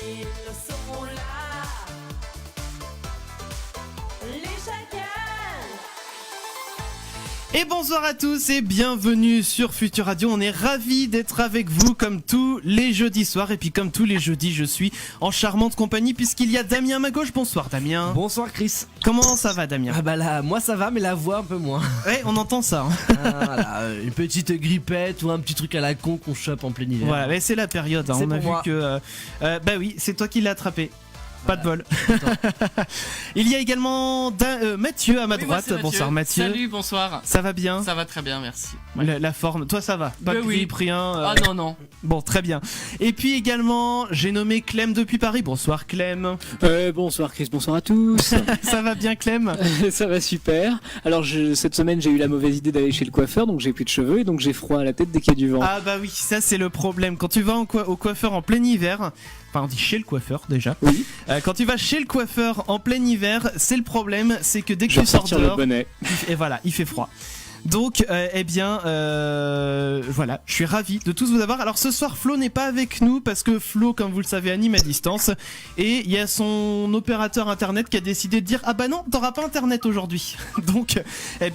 ils sont là. Les chacals. Et bonsoir à tous et bienvenue sur Futur Radio. On est ravis d'être avec vous comme tous les jeudis soirs. Et puis comme tous les jeudis, je suis en charmante compagnie puisqu'il y a Damien à ma gauche. Bonsoir Damien. Bonsoir Chris. Comment ça va Damien? Ah bah là, moi ça va, mais la voix un peu moins. Ouais, on entend ça. Voilà, une petite grippette ou un petit truc à la con qu'on chope en plein hiver. Voilà, mais c'est la période. C'est On a pour vu moi. que... bah oui, c'est toi qui l'as attrapé. Pas de bol. Il y a également Mathieu à ma Oui, moi, droite. c'est Mathieu. Bonsoir Mathieu. Salut, bonsoir. Ça va bien? Ça va très bien, merci. La forme, toi ça va? Pas de Oui. grippe, rien Ah non. Bon, très bien. Et puis également, j'ai nommé Clem depuis Paris. Bonsoir Clem. Bonsoir Chris, bonsoir à tous. Ça va bien Clem? Ça va super. Alors cette semaine j'ai eu la mauvaise idée d'aller chez le coiffeur, donc j'ai plus de cheveux et donc j'ai froid à la tête dès qu'il y a du vent. Ah bah oui, ça c'est le problème. Quand tu vas au coiffeur en plein hiver, enfin on dit chez le coiffeur déjà. Oui. Quand tu vas chez le coiffeur en plein hiver, c'est le problème, c'est que dès que Je vais tu sors sortir le dehors, bonnet. et voilà, il fait froid. Donc, voilà, je suis ravi de tous vous avoir. Alors ce soir, Flo n'est pas avec nous parce que Flo, comme vous le savez, anime à distance. Et il y a son opérateur internet qui a décidé de dire ah bah non, t'auras pas internet aujourd'hui. Donc,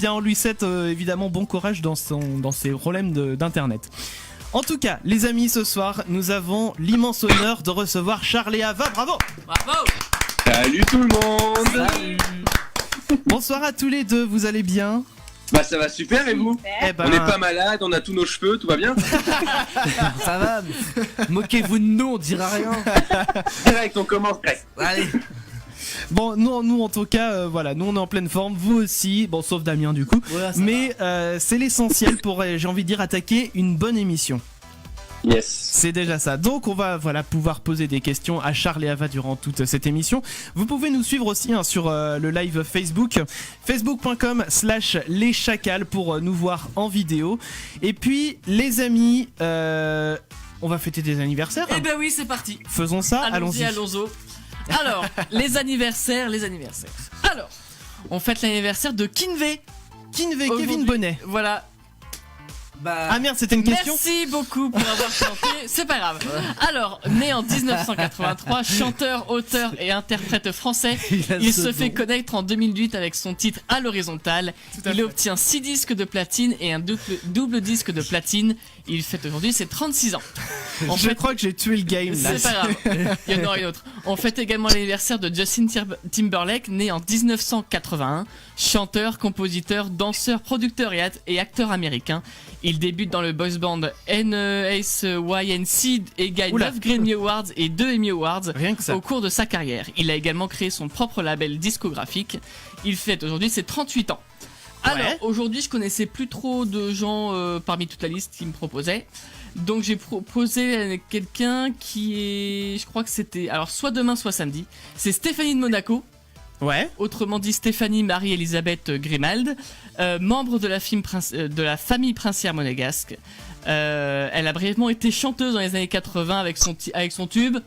on lui souhaite évidemment bon courage dans ses problèmes d'internet. En tout cas, les amis, ce soir, nous avons l'immense honneur de recevoir Charles et Ava. Bravo! Bravo. Salut tout le monde. Salut. Bonsoir à tous les deux, vous allez bien? Bah ça va super et vous? Eh ben, On n'est pas malade, on a tous nos cheveux, tout va bien? Ça va. Moquez-vous de nous, on dira rien. Direct, on commence direct. Allez. Bon, nous en tout cas, voilà, nous on est en pleine forme, vous aussi, bon sauf Damien du coup, Ouais, ça mais c'est l'essentiel pour, j'ai envie de dire, attaquer une bonne émission. Yes. C'est déjà ça. Donc on va pouvoir poser des questions à Charles et Ava durant toute cette émission. Vous pouvez nous suivre aussi sur le live Facebook, facebook.com/leschacals pour nous voir en vidéo. Et puis les amis, on va fêter des anniversaires. Eh ben oui, c'est parti. Faisons ça, allons-y. Allons-y. Alors, les anniversaires. Alors, on fête l'anniversaire de Kinvey. Kinvey, Aujourd'hui. Kevin Bonnet. Voilà. Bah, Ah merde, c'était une question. Merci beaucoup pour avoir chanté, c'est pas grave. Alors, né en 1983, chanteur, auteur et interprète français, il se fait connaître en 2008 avec son titre À l'horizontale. Il obtient 6 disques de platine et un double disque de platine. Il fête aujourd'hui ses 36 ans. Je crois que j'ai tué le game là. C'est pas grave, il y en aura une autre. On fête également l'anniversaire de Justin Timberlake, né en 1981, chanteur, compositeur, danseur, producteur et acteur américain. Il débute dans le boys band NSYNC et gagne Oula. 9 Grammy Awards et 2 Emmy Awards Rien que ça. au cours de sa carrière. Il a également créé son propre label discographique. Il fête aujourd'hui ses 38 ans. Alors, Ouais. aujourd'hui, je connaissais plus trop de gens parmi toute la liste qui me proposaient. Donc, j'ai proposé quelqu'un qui est. Je crois que c'était. Alors, soit demain, soit samedi. C'est Stéphanie de Monaco. Ouais. Autrement dit Stéphanie Marie-Elisabeth Grimald, membre de la famille princière monégasque. Elle a brièvement été chanteuse dans les années 80 avec son tube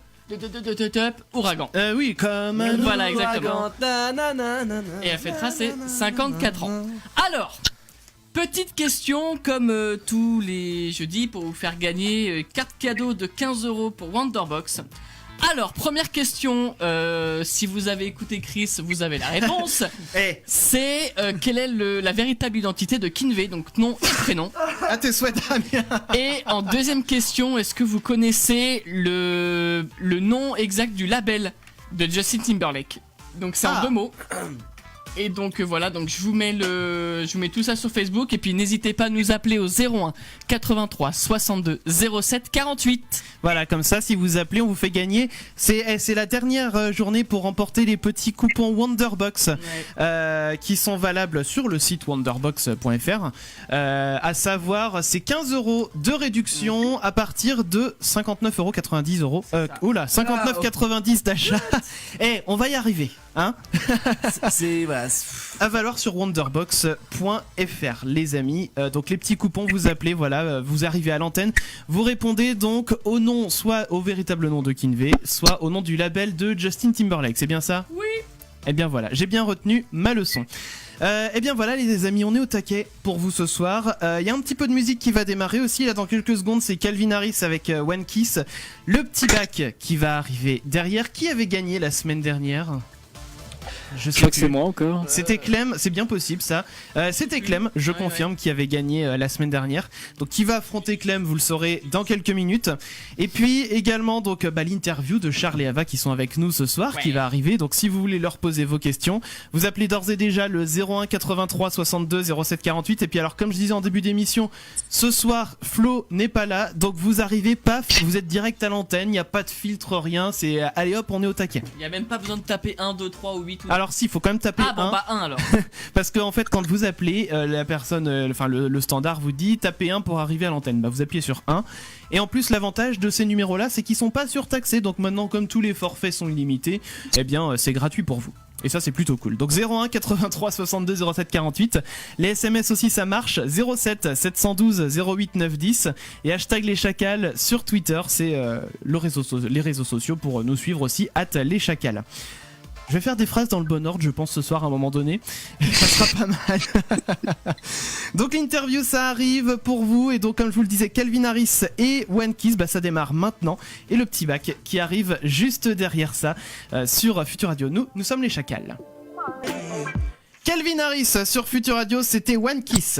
Ouragan. Oui, comme un Voilà, exactement. Nanana. Et elle fêtera ses 54 ans. Alors, petite question comme tous les jeudis pour vous faire gagner carte cadeau de 15 € pour Wonderbox. Alors, première question, si vous avez écouté Chris, vous avez la réponse. Eh, C'est quelle est la véritable identité de Kinvey, donc nom et prénom. à tes souhaits Damien. Et en deuxième question, est-ce que vous connaissez le nom exact du label de Justin Timberlake? Donc c'est en 2 mots. Et donc voilà, donc je vous mets tout ça sur Facebook et puis n'hésitez pas à nous appeler au 01 83 62 07 48. Voilà, comme ça, si vous appelez, on vous fait gagner. C'est la dernière journée pour remporter les petits coupons Wonderbox qui sont valables sur le site wonderbox.fr. À savoir, c'est 15 € de réduction à partir de 59,90 €. Oula, 59,90 d'achat. Eh, on va y arriver, hein? C'est voilà. À valoir sur wonderbox.fr, les amis. Donc les petits coupons, vous appelez, voilà, vous arrivez à l'antenne, vous répondez donc au nom, soit au véritable nom de Kinvey, soit au nom du label de Justin Timberlake, c'est bien ça? Oui. Eh bien voilà, j'ai bien retenu ma leçon. Eh bien voilà les amis, on est au taquet pour vous ce soir. Il y a un petit peu de musique qui va démarrer aussi là dans quelques secondes, c'est Calvin Harris avec One Kiss. Le petit bac qui va arriver derrière. Qui avait gagné la semaine dernière ? Je crois que c'est moi encore. C'était Clem, c'est bien possible ça. C'était Clem, je confirme, qui avait gagné la semaine dernière. Donc qui va affronter Clem, vous le saurez dans quelques minutes. Et puis également donc l'interview de Charles et Ava qui sont avec nous ce soir, qui va arriver. Donc si vous voulez leur poser vos questions, vous appelez d'ores et déjà le 01 83 62 07 48. Et puis alors comme je disais en début d'émission, ce soir Flo n'est pas là, donc vous arrivez, paf, vous êtes direct à l'antenne, il n'y a pas de filtre, rien. C'est allez hop, on est au taquet. Il y a même pas besoin de taper 1, 2, 3 ou 8 ou Alors si, il faut quand même taper Ah bon, 1. bah 1 alors. Parce qu'en fait, quand vous appelez, la personne, le standard vous dit tapez 1 pour arriver à l'antenne. Bah, vous appuyez sur 1. Et en plus, l'avantage de ces numéros-là, c'est qu'ils sont pas surtaxés. Donc maintenant, comme tous les forfaits sont illimités, eh bien, c'est gratuit pour vous. Et ça, c'est plutôt cool. Donc 01 83 62 07 48. Les SMS aussi, ça marche. 07 712 08 910. Et hashtag les chacals sur Twitter. C'est les réseaux sociaux pour nous suivre aussi. @leschacals. Je vais faire des phrases dans le bon ordre, je pense, ce soir à un moment donné. Ça sera pas mal. Donc l'interview, ça arrive pour vous. Et donc, comme je vous le disais, Calvin Harris et One Kiss, ça démarre maintenant. Et le petit bac qui arrive juste derrière ça sur Futur Radio. Nous sommes les chacals. Calvin Harris sur Futur Radio, c'était One Kiss.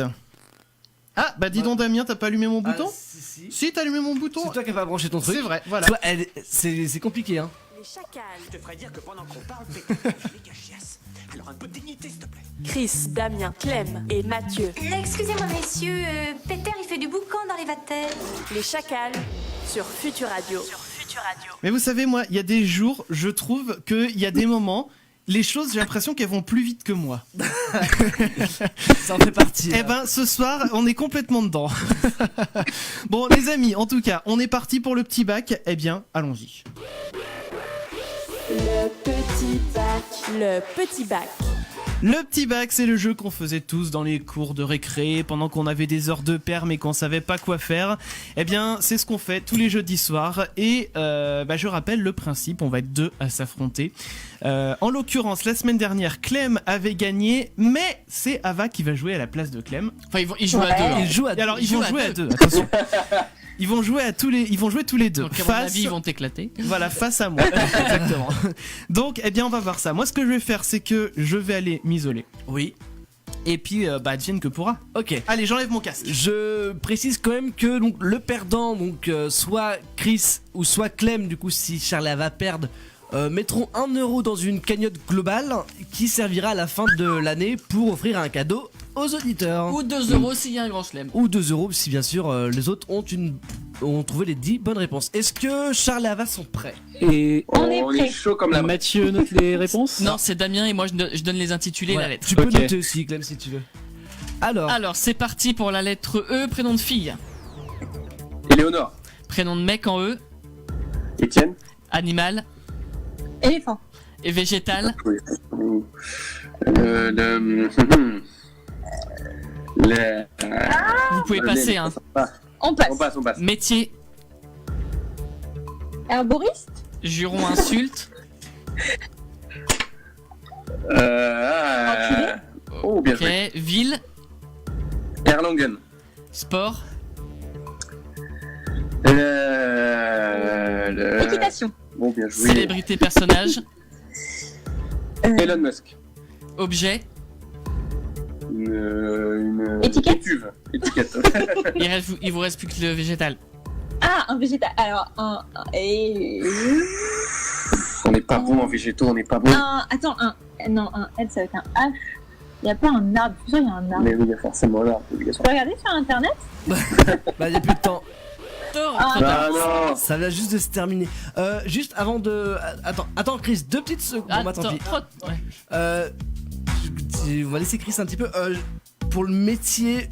Ah, dis donc Damien, t'as pas allumé mon bouton ? Si, t'as allumé mon bouton. C'est toi qui as pas branché ton truc. C'est vrai, voilà. Toi, c'est compliqué, hein. Les chacals. Je te ferais dire que pendant qu'on parle, pétard, les cachiasses. Alors un peu de dignité, s'il te plaît. Chris, Damien, Clem et Mathieu. Excusez-moi messieurs, Peter il fait du boucan dans les vatères. Les chacals sur Futur Radio. Mais vous savez, moi, il y a des jours, je trouve qu'il y a des moments, les choses, j'ai l'impression qu'elles vont plus vite que moi. Ça en fait partie. Eh ben, ce soir, on est complètement dedans. Bon, les amis, en tout cas, on est parti pour le petit bac. Eh bien, allons-y. Le petit bac. Le petit bac. Le petit bac, c'est le jeu qu'on faisait tous dans les cours de récré, pendant qu'on avait des heures de perm et qu'on savait pas quoi faire. Eh bien, c'est ce qu'on fait tous les jeudis soirs. Et je rappelle le principe, on va être deux à s'affronter. En l'occurrence, la semaine dernière, Clem avait gagné, mais c'est Ava qui va jouer à la place de Clem. Enfin, ils jouent à deux. Ils jouent à Et alors, ils jouent vont à jouer à deux. deux, attention. Ils vont jouer tous les deux. Donc, à mon avis, ils vont t'éclater. Voilà, face à moi. Exactement. Donc, eh bien, on va voir ça. Moi, ce que je vais faire, c'est que je vais aller m'isoler. Oui. Et puis, advienne que pourra. Ok. Allez, j'enlève mon casque. Je précise quand même que donc, le perdant, soit Chris ou soit Clem, du coup, si Charles va perdre, mettront 1 euro dans une cagnotte globale qui servira à la fin de l'année pour offrir un cadeau aux auditeurs. Ou 2 euros s'il y a un grand chelem. Ou 2 euros si bien sûr les autres ont trouvé les 10 bonnes réponses. Est-ce que Charles et Ava sont prêts? Et On est chaud comme la Mathieu note les réponses. Non, c'est Damien et moi je donne les intitulés et la lettre. Tu peux Ok. noter aussi Clem si tu veux. Alors, c'est parti pour la lettre E, prénom de fille. Éléonore. Prénom de mec en E, Étienne. animal Éléphant. et végétal. Vous pouvez passer, hein. On passe. On passe. Métier, Herboriste. juron, insulte. Oh, bien Ok, joué. ville, Erlangen. sport, Équitation. Bon, bien joué. célébrité, personnage, Elon Musk. objet. Une Étiquette. étuve. Étiquette. Il vous reste plus que le végétal. Ah, un végétal. Alors, On n'est pas bon en végétaux, on n'est pas bon. attends, non, un L, ça va être un H. Il n'y a pas un arbre. Je suis sûr qu'il y a un arbre. Mais oui, il y a forcément là, Tu obligation. peux regarder sur internet? bah y a plus de temps. Trop tard. Ah non. Ça vient juste de se terminer. Juste avant de... Attends Chris, 2 petites secondes. Bon, bah, tant pis. Ouais. On va laisser Chris un petit peu. Pour le métier,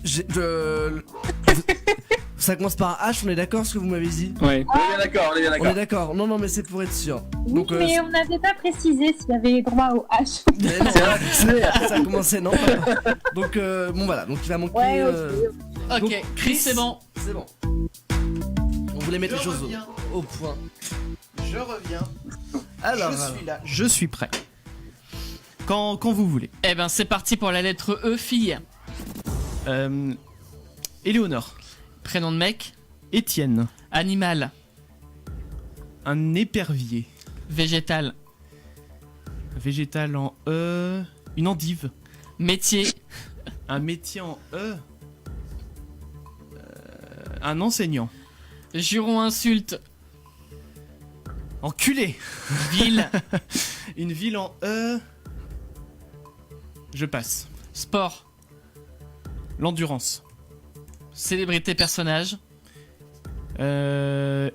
ça commence par un H, on est d'accord ce que vous m'avez dit? Ouais. On est bien d'accord, on est bien On est d'accord. d'accord, non mais c'est pour être sûr. Oui, Donc, mais on n'avait pas précisé s'il y avait droit au H. mais non, ça a commencé, non. Donc bon voilà, donc il va manquer... Ouais, Ok, Donc, Chris, c'est bon. C'est bon. On voulait mettre les choses reviens. au point. Je reviens. Alors, je suis là. Je suis prêt. Quand vous voulez. Eh ben, c'est parti pour la lettre E, fille. Éléonore. Prénom de mec. Étienne. Animal. Un épervier. Végétal. Végétal en E. Une endive. Métier. Un métier en E. Un enseignant. Juron insulte. Enculé. Ville. Une ville en E. Je passe. Sport. L'endurance. Célébrité, personnage.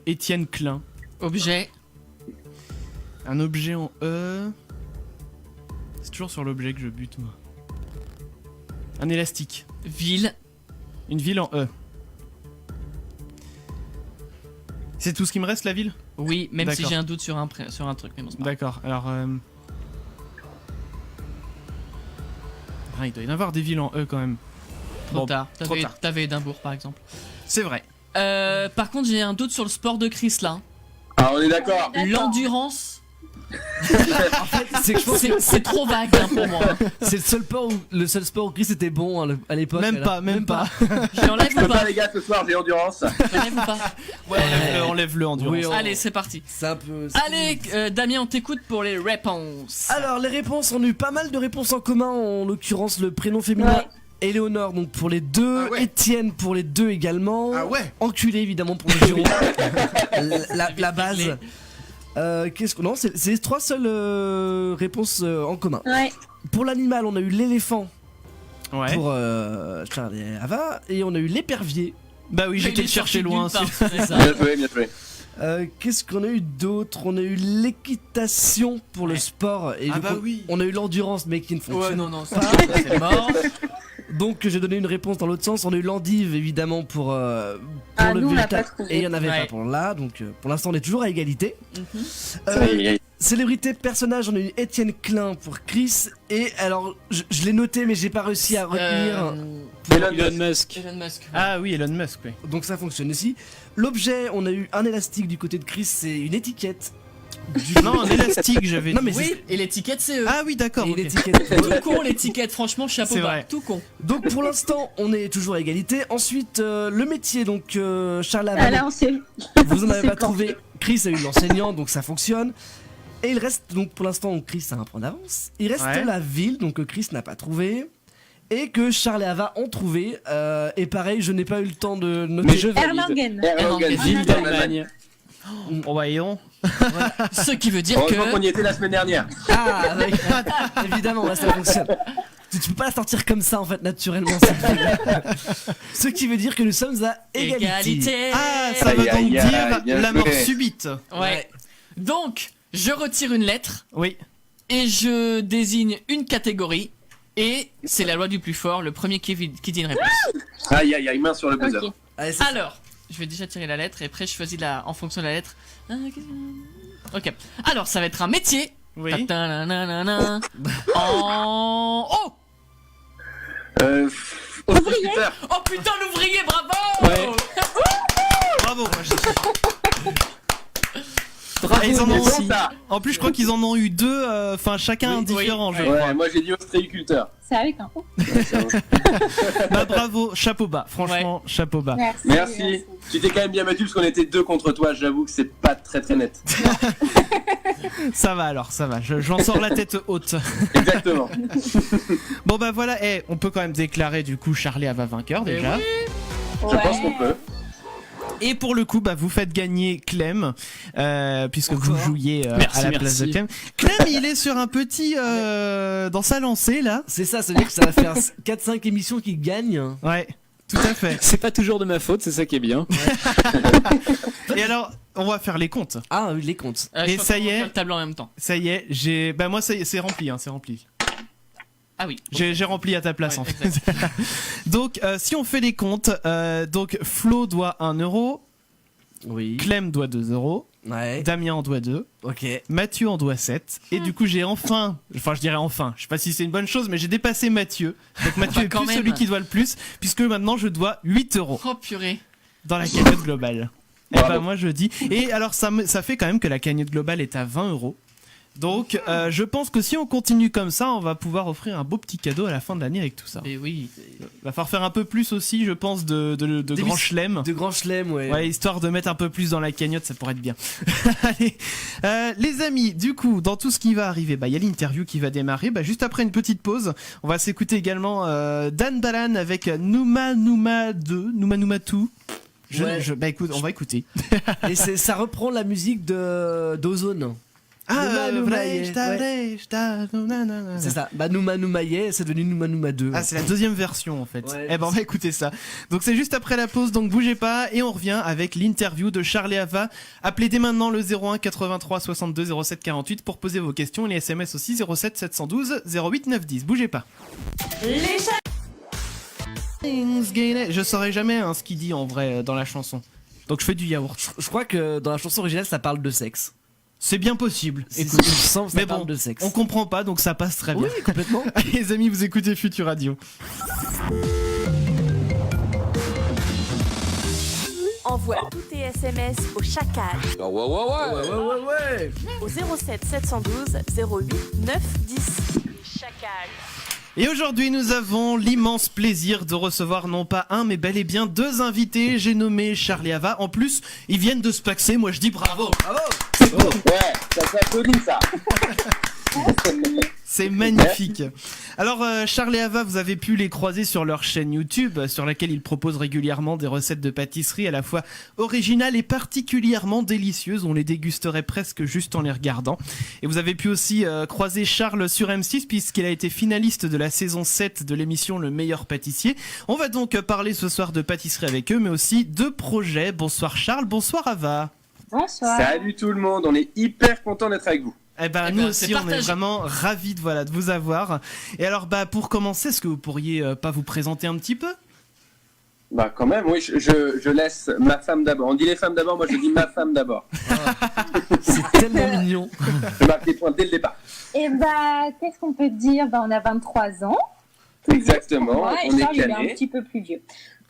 Étienne Klein. Objet. Un objet en E. C'est toujours sur l'objet que je bute, moi. Un élastique. Ville. Une ville en E. C'est tout ce qui me reste, la ville? Oui, même si D'accord. j'ai un doute sur un truc. Mais bon, c'est pas grave. D'accord, alors... Ah, il doit y en avoir des villes en E quand même. Trop Bon, tard. trop tard. T'avais Édimbourg, par exemple. C'est vrai. Par contre, j'ai un doute sur le sport de Chris, là. Ah, on est d'accord. L'endurance. En fait, c'est que je pense que C'est trop vague hein, pour moi. c'est le seul sport où Chris était bon hein, à l'époque. Même alors. pas. Je l'enlève Je ou peux pas, pas les gars, ce soir, j'ai endurance. Je l'enlève ou pas Ouais, enlève-le, endurance. Oui, Allez, c'est parti. C'est un peu. Allez, Damien, on t'écoute pour les réponses. Alors, les réponses, on a eu pas mal de réponses en commun, en l'occurrence le prénom féminin. Ouais. Éléonore donc pour les deux, Ah ouais. Étienne pour les deux également, ouais. Enculé évidemment pour le jury, la base. Qu'est-ce que non, c'est les trois seules réponses en commun. Ouais. Pour l'animal, on a eu l'éléphant Ouais. pour Charlie et Ava, et on a eu l'épervier. Bah oui, j'ai été Il le est chercher sorti loin. nulle part, celui-là. c'est ça. Bien joué, bien joué. Qu'est-ce qu'on a eu d'autre? On a eu l'équitation pour le sport, et Ah donc, bah oui. on a eu l'endurance mais qui ne Ouais, fonctionne non, ça, c'est mort. Donc j'ai donné une réponse dans l'autre sens. On a eu l'endive évidemment pour Ah, le nous, on l'a végétal, pas trouvé. et il y en avait Ouais. pas pour là. Donc pour l'instant on est toujours à égalité. Mhm. Célébrité personnage, on a eu Étienne Klein pour Chris, et alors je l'ai noté mais j'ai pas réussi à retenir. Elon Musk. Musk. Elon Musk. Ah oui, Elon Musk, oui. Donc ça fonctionne aussi. L'objet, on a eu un élastique du côté de Chris, c'est une étiquette. Non, un élastique, j'avais Non dit. mais Oui, et l'étiquette, c'est eux. Ah oui, d'accord. et ok. une étiquette. Tout con, l'étiquette, franchement, chapeau C'est bas. vrai. Tout con. Donc pour l'instant on est toujours à égalité. Ensuite le métier, donc Charles Ah, Lavallée, là, on sait. vous en avez C'est pas trouvé. Chris a eu l'enseignant, donc ça fonctionne. Et il reste, donc pour l'instant, Chris a un point d'avance. Il reste Ouais. la ville, donc que Chris n'a pas trouvé. Et que Charles et Ava ont trouvé. Et pareil, je n'ai pas eu le temps de noter. Mais je valide. Erlangen. Erlangen, Ville d'Allemagne. Oh, voyons. Ce qui veut dire Heureusement qu'on que. y était la semaine dernière. Ah, ouais. Évidemment, là, ça fonctionne. Tu peux pas la sortir comme ça, en fait, naturellement. cette ville. Ce qui veut dire que nous sommes à égalité. Égalité. Ah, ça veut Aïe, donc aïe, dire aïe, bien la mort joué. subite. Ouais. Donc, je retire une lettre Oui. et je désigne une catégorie. Et c'est la loi du plus fort, le premier qui dit une réponse. Aïe, aïe, aïe, main sur le buzzer. Ok. Allez, c'est- Alors, je vais déjà tirer la lettre et après je choisis en fonction de la lettre. Ok. Alors, ça va être un métier. Oui. Ta-ta-na-na-na-na. En. Oh Horticulteur. Oh putain, l'ouvrier, bravo Ouais. Bravo. moi, je- Bravo, Ah, ils en ont merci. Bon, ça. En plus, je crois qu'ils en ont eu deux, enfin chacun Oui, différent. oui, je oui. crois. Ouais, moi j'ai dit ostréiculteur. C'est avec un O. Bah bravo, chapeau bas. Franchement, chapeau bas. Merci. Tu t'es quand même bien battu parce qu'on était deux contre toi. J'avoue que c'est pas très très net. Ça va alors, ça va. J'en sors la tête haute. Exactement. Bon bah voilà, on peut quand même déclarer du coup Charlie Ava vainqueur déjà. Je pense qu'on peut. Et pour le coup, bah vous faites gagner Clem, puisque Encore. vous jouiez Merci, à la place de merci. Clem. Clem, il est sur un petit dans sa lancée là. C'est ça, ça veut dire que ça va faire 4-5 émissions qui gagnent. Ouais, tout à fait. C'est pas toujours de ma faute, c'est ça qui est bien. Et alors, on va faire les comptes. Ah, oui, les comptes. Et je ça y est. crois qu'on va faire le tableau en même temps. Ça y est, bah moi ça y est, c'est rempli, c'est rempli. Ah oui. J'ai rempli à ta place Ouais, en fait. Donc si on fait les comptes, donc Flo doit 1 euro, Oui. Clem doit 2 euros, Ouais. Damien en doit 2, Ok. Mathieu en doit 7, et du coup j'ai je dirais enfin, je sais pas si c'est une bonne chose, mais j'ai dépassé Mathieu. Donc Mathieu Bah, est quand plus même. celui qui doit le plus, puisque maintenant je dois 8 euros Oh purée. dans la cagnotte globale. Et Bravo. bah moi je dis. Et alors ça fait quand même que la cagnotte globale est à 20 euros. Donc je pense que si on continue comme ça, on va pouvoir offrir un beau petit cadeau à la fin de l'année avec tout ça. Et oui. Va falloir faire un peu plus aussi, je pense, de grand chelem. De grand chelem, ouais. Ouais, histoire de mettre un peu plus dans la cagnotte, ça pourrait être bien. Allez, les amis, du coup, dans tout ce qui va arriver, il y a l'interview qui va démarrer. Juste après une petite pause, on va s'écouter également Dan Balan avec Numa 2, Numa 2. Écoute, on va écouter. Et ça reprend la musique d'Ozone. C'est ça. Numa Ye, c'est devenu Numa 2. Ah, c'est la deuxième version en fait. Ouais, on va écouter ça. Donc c'est juste après la pause, donc bougez pas et on revient avec l'interview de Charles et Ava. Appelez dès maintenant le 01 83 62 07 48 pour poser vos questions et les SMS aussi 07 712 08 910. Bougez pas. Je saurais jamais ce qu'il dit en vrai dans la chanson. Donc je fais du yaourt. Je crois que dans la chanson originale, ça parle de sexe. C'est bien possible. Écoute, il me semble que ça mais parle bon, de sexe. on comprend pas, donc ça passe très bien. Oui, complètement. Les amis, vous écoutez Futur Radio. Envoie tous tes SMS au Chacal Ouais. au 07 712 08 910. Chacal. Et aujourd'hui, nous avons l'immense plaisir de recevoir non pas un, mais bel et bien 2 invités. J'ai nommé Charles et Ava. En plus, ils viennent de se paxer. Moi, je dis bravo. Bravo. C'est beau. Ouais, ça s'applaudit ça. C'est magnifique. Alors, Charles et Ava, vous avez pu les croiser sur leur chaîne YouTube, sur laquelle ils proposent régulièrement des recettes de pâtisserie à la fois originales et particulièrement délicieuses. On les dégusterait presque juste en les regardant. Et vous avez pu aussi croiser Charles sur M6, puisqu'il a été finaliste de la saison 7 de l'émission Le Meilleur Pâtissier. On va donc parler ce soir de pâtisserie avec eux, mais aussi de projets. Bonsoir Charles, bonsoir Ava. Bonsoir. Salut tout le monde, on est hyper content d'être avec vous. Nous aussi, on est vraiment ravis de vous avoir. Et alors, pour commencer, est-ce que vous pourriez pas vous présenter un petit peu ? Quand même, oui, je laisse ma femme d'abord. On dit les femmes d'abord, moi je dis ma femme d'abord. C'est tellement mignon. Je marque les points dès le départ. Et qu'est-ce qu'on peut dire ? On a 23 ans. Exactement, Et on est Charles, il est un cané. petit peu plus vieux.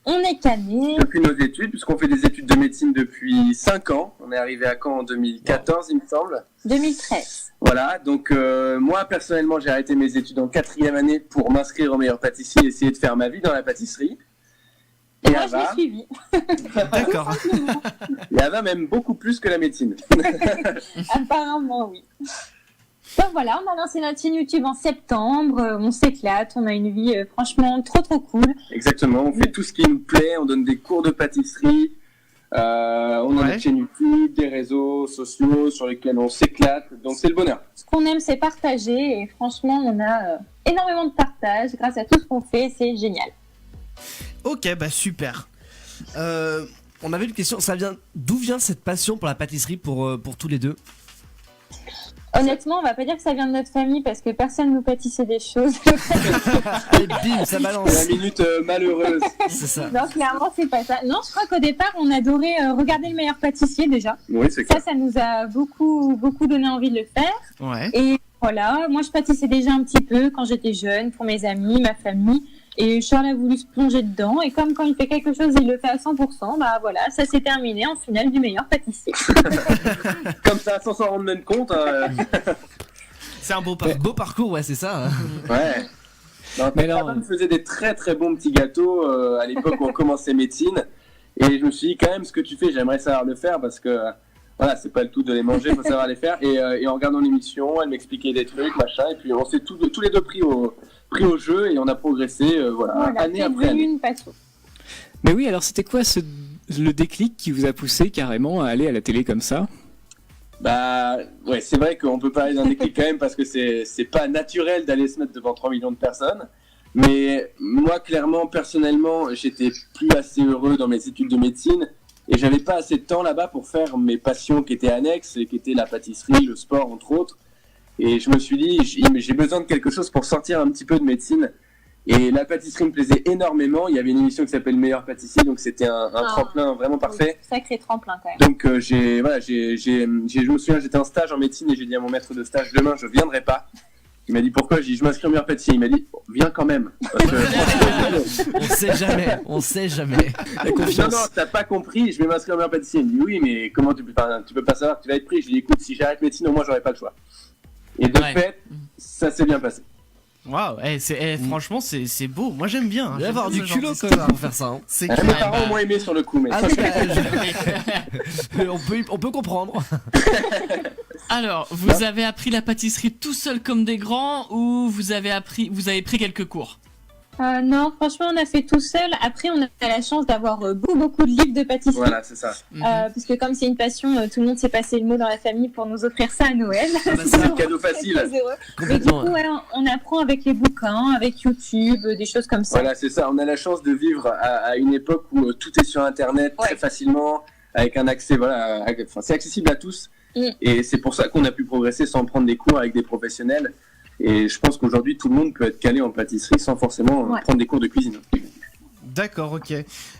On est cané. Depuis nos études, puisqu'on fait des études de médecine depuis 5 ans. On est arrivé à Caen en 2014, il me semble. 2013. Voilà, donc moi personnellement j'ai arrêté mes études en 4e année pour m'inscrire au Meilleur Pâtissier et essayer de faire ma vie dans la pâtisserie. Et moi, je l'ai suivi. D'accord. Et Ava m'aime beaucoup plus que la médecine. Apparemment, oui. Donc voilà, on a lancé notre chaîne YouTube en septembre. On s'éclate, on a une vie franchement trop cool. Exactement, on fait tout ce qui nous plaît, on donne des cours de pâtisserie. On a notre chaîne YouTube, des réseaux sociaux sur lesquels on s'éclate, donc c'est le bonheur. Ce qu'on aime, c'est partager, et franchement, on a énormément de partage grâce à tout ce qu'on fait, c'est génial. Ok, super. On avait une question, d'où vient cette passion pour la pâtisserie pour tous les deux ? Honnêtement, on va pas dire que ça vient de notre famille parce que personne nous pâtissait des choses. Et bim, ça balance. La minute malheureuse. C'est ça. Non, clairement, c'est pas ça. Non, je crois qu'au départ, on adorait regarder Le Meilleur Pâtissier déjà. Oui, c'est clair. Ça nous a beaucoup donné envie de le faire. Ouais. Et voilà, moi je pâtissais déjà un petit peu quand j'étais jeune pour mes amis, ma famille. Et Charles a voulu se plonger dedans. Et comme quand il fait quelque chose, il le fait à 100%, voilà, ça s'est terminé en finale du Meilleur Pâtissier. Comme ça, sans s'en rendre même compte. C'est un beau parcours. Beau parcours, ouais, c'est ça. Ouais. Non, Mais ma femme faisait des très bons petits gâteaux à l'époque où on commençait médecine. Et je me suis dit, quand même, ce que tu fais, j'aimerais savoir le faire parce que, voilà, c'est pas le tout de les manger, il faut savoir les faire. Et en regardant l'émission, elle m'expliquait des trucs, machin. Et puis on s'est tous les deux pris au jeu et on a progressé, année après année. Une passion. Mais oui, alors c'était quoi le déclic qui vous a poussé carrément à aller à la télé comme ça ? Ouais, c'est vrai qu'on peut parler d'un déclic quand même parce que c'est pas naturel d'aller se mettre devant 3 millions de personnes. Mais moi, clairement, personnellement, j'étais plus assez heureux dans mes études de médecine et j'avais pas assez de temps là-bas pour faire mes passions qui étaient annexes et qui étaient la pâtisserie, le sport, entre autres. Et je me suis dit, j'ai besoin de quelque chose pour sortir un petit peu de médecine. Et la pâtisserie me plaisait énormément. Il y avait une émission qui s'appelle Le Meilleur Pâtissier, donc c'était un tremplin vraiment parfait. Sacré tremplin quand même. Donc je me souviens, j'étais en stage en médecine et j'ai dit à mon maître de stage, demain je viendrai pas. Il m'a dit pourquoi, j'ai dit je m'inscris au Meilleur Pâtissier. Il m'a dit viens quand même. Parce que, On sait jamais. La confiance. non, t'as pas compris, je vais m'inscrire au Meilleur Pâtissier. Il me dit oui, mais comment tu peux pas savoir que tu vas être pris. Je lui ai dit écoute, si j'arrête médecine, au moins j'aurai pas le choix. Et de Ouais. fait, ça s'est bien passé. Waouh, franchement, c'est beau. Moi, j'aime bien. Il va y avoir du J'aime bien ce culot genre quand même pour faire ça. Hein. C'est Mes clair. parents bah. ont moins aimé sur le coup, mais Ah oui, on peut comprendre. Alors, vous avez appris la pâtisserie tout seul comme des grands ou vous avez pris quelques cours? Non, franchement, on a fait tout seul. Après, on a la chance d'avoir beaucoup de livres de pâtisserie. voilà, c'est ça. Parce que comme c'est une passion, tout le monde s'est passé le mot dans la famille pour nous offrir ça à Noël. Ah bah, C'est ça, un cadeau facile. Très heureux. Mais du complètement. coup, ouais, on apprend avec les bouquins, avec YouTube, des choses comme ça. Voilà, c'est ça. On a la chance de vivre à une époque où tout est sur Internet très Ouais. facilement, avec un accès, voilà, c'est accessible à tous. Et c'est pour ça qu'on a pu progresser sans prendre des cours avec des professionnels. Et je pense qu'aujourd'hui, tout le monde peut être calé en pâtisserie sans forcément prendre des cours de cuisine. D'accord, ok.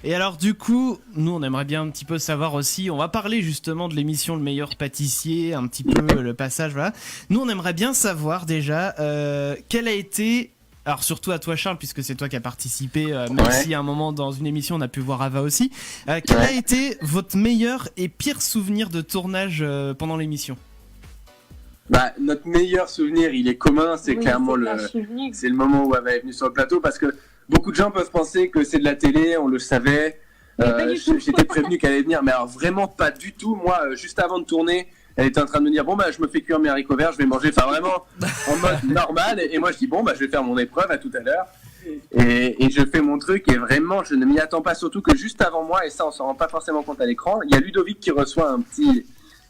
Et alors du coup, nous on aimerait bien un petit peu savoir aussi, on va parler justement de l'émission Le Meilleur Pâtissier, un petit peu le passage, voilà. Nous on aimerait bien savoir déjà quel a été, alors surtout à toi Charles, puisque c'est toi qui as participé, même si à un moment dans une émission on a pu voir Ava aussi, quel a été votre meilleur et pire souvenir de tournage pendant l'émission? Bah, notre meilleur souvenir, il est commun, c'est clairement c'est le moment où Ava est venue sur le plateau, parce que beaucoup de gens peuvent penser que c'est de la télé, on le savait. J'étais prévenu qu'elle allait venir, mais alors vraiment pas du tout. Moi, juste avant de tourner, elle était en train de me dire, bon bah je me fais cuire mes haricots verts, je vais manger, enfin vraiment en mode normal. Et moi je dis, bon bah je vais faire mon épreuve, à tout à l'heure. Et je fais mon truc, et vraiment je ne m'y attends pas, surtout que juste avant moi, et ça on s'en rend pas forcément compte à l'écran, il y a Ludovic qui reçoit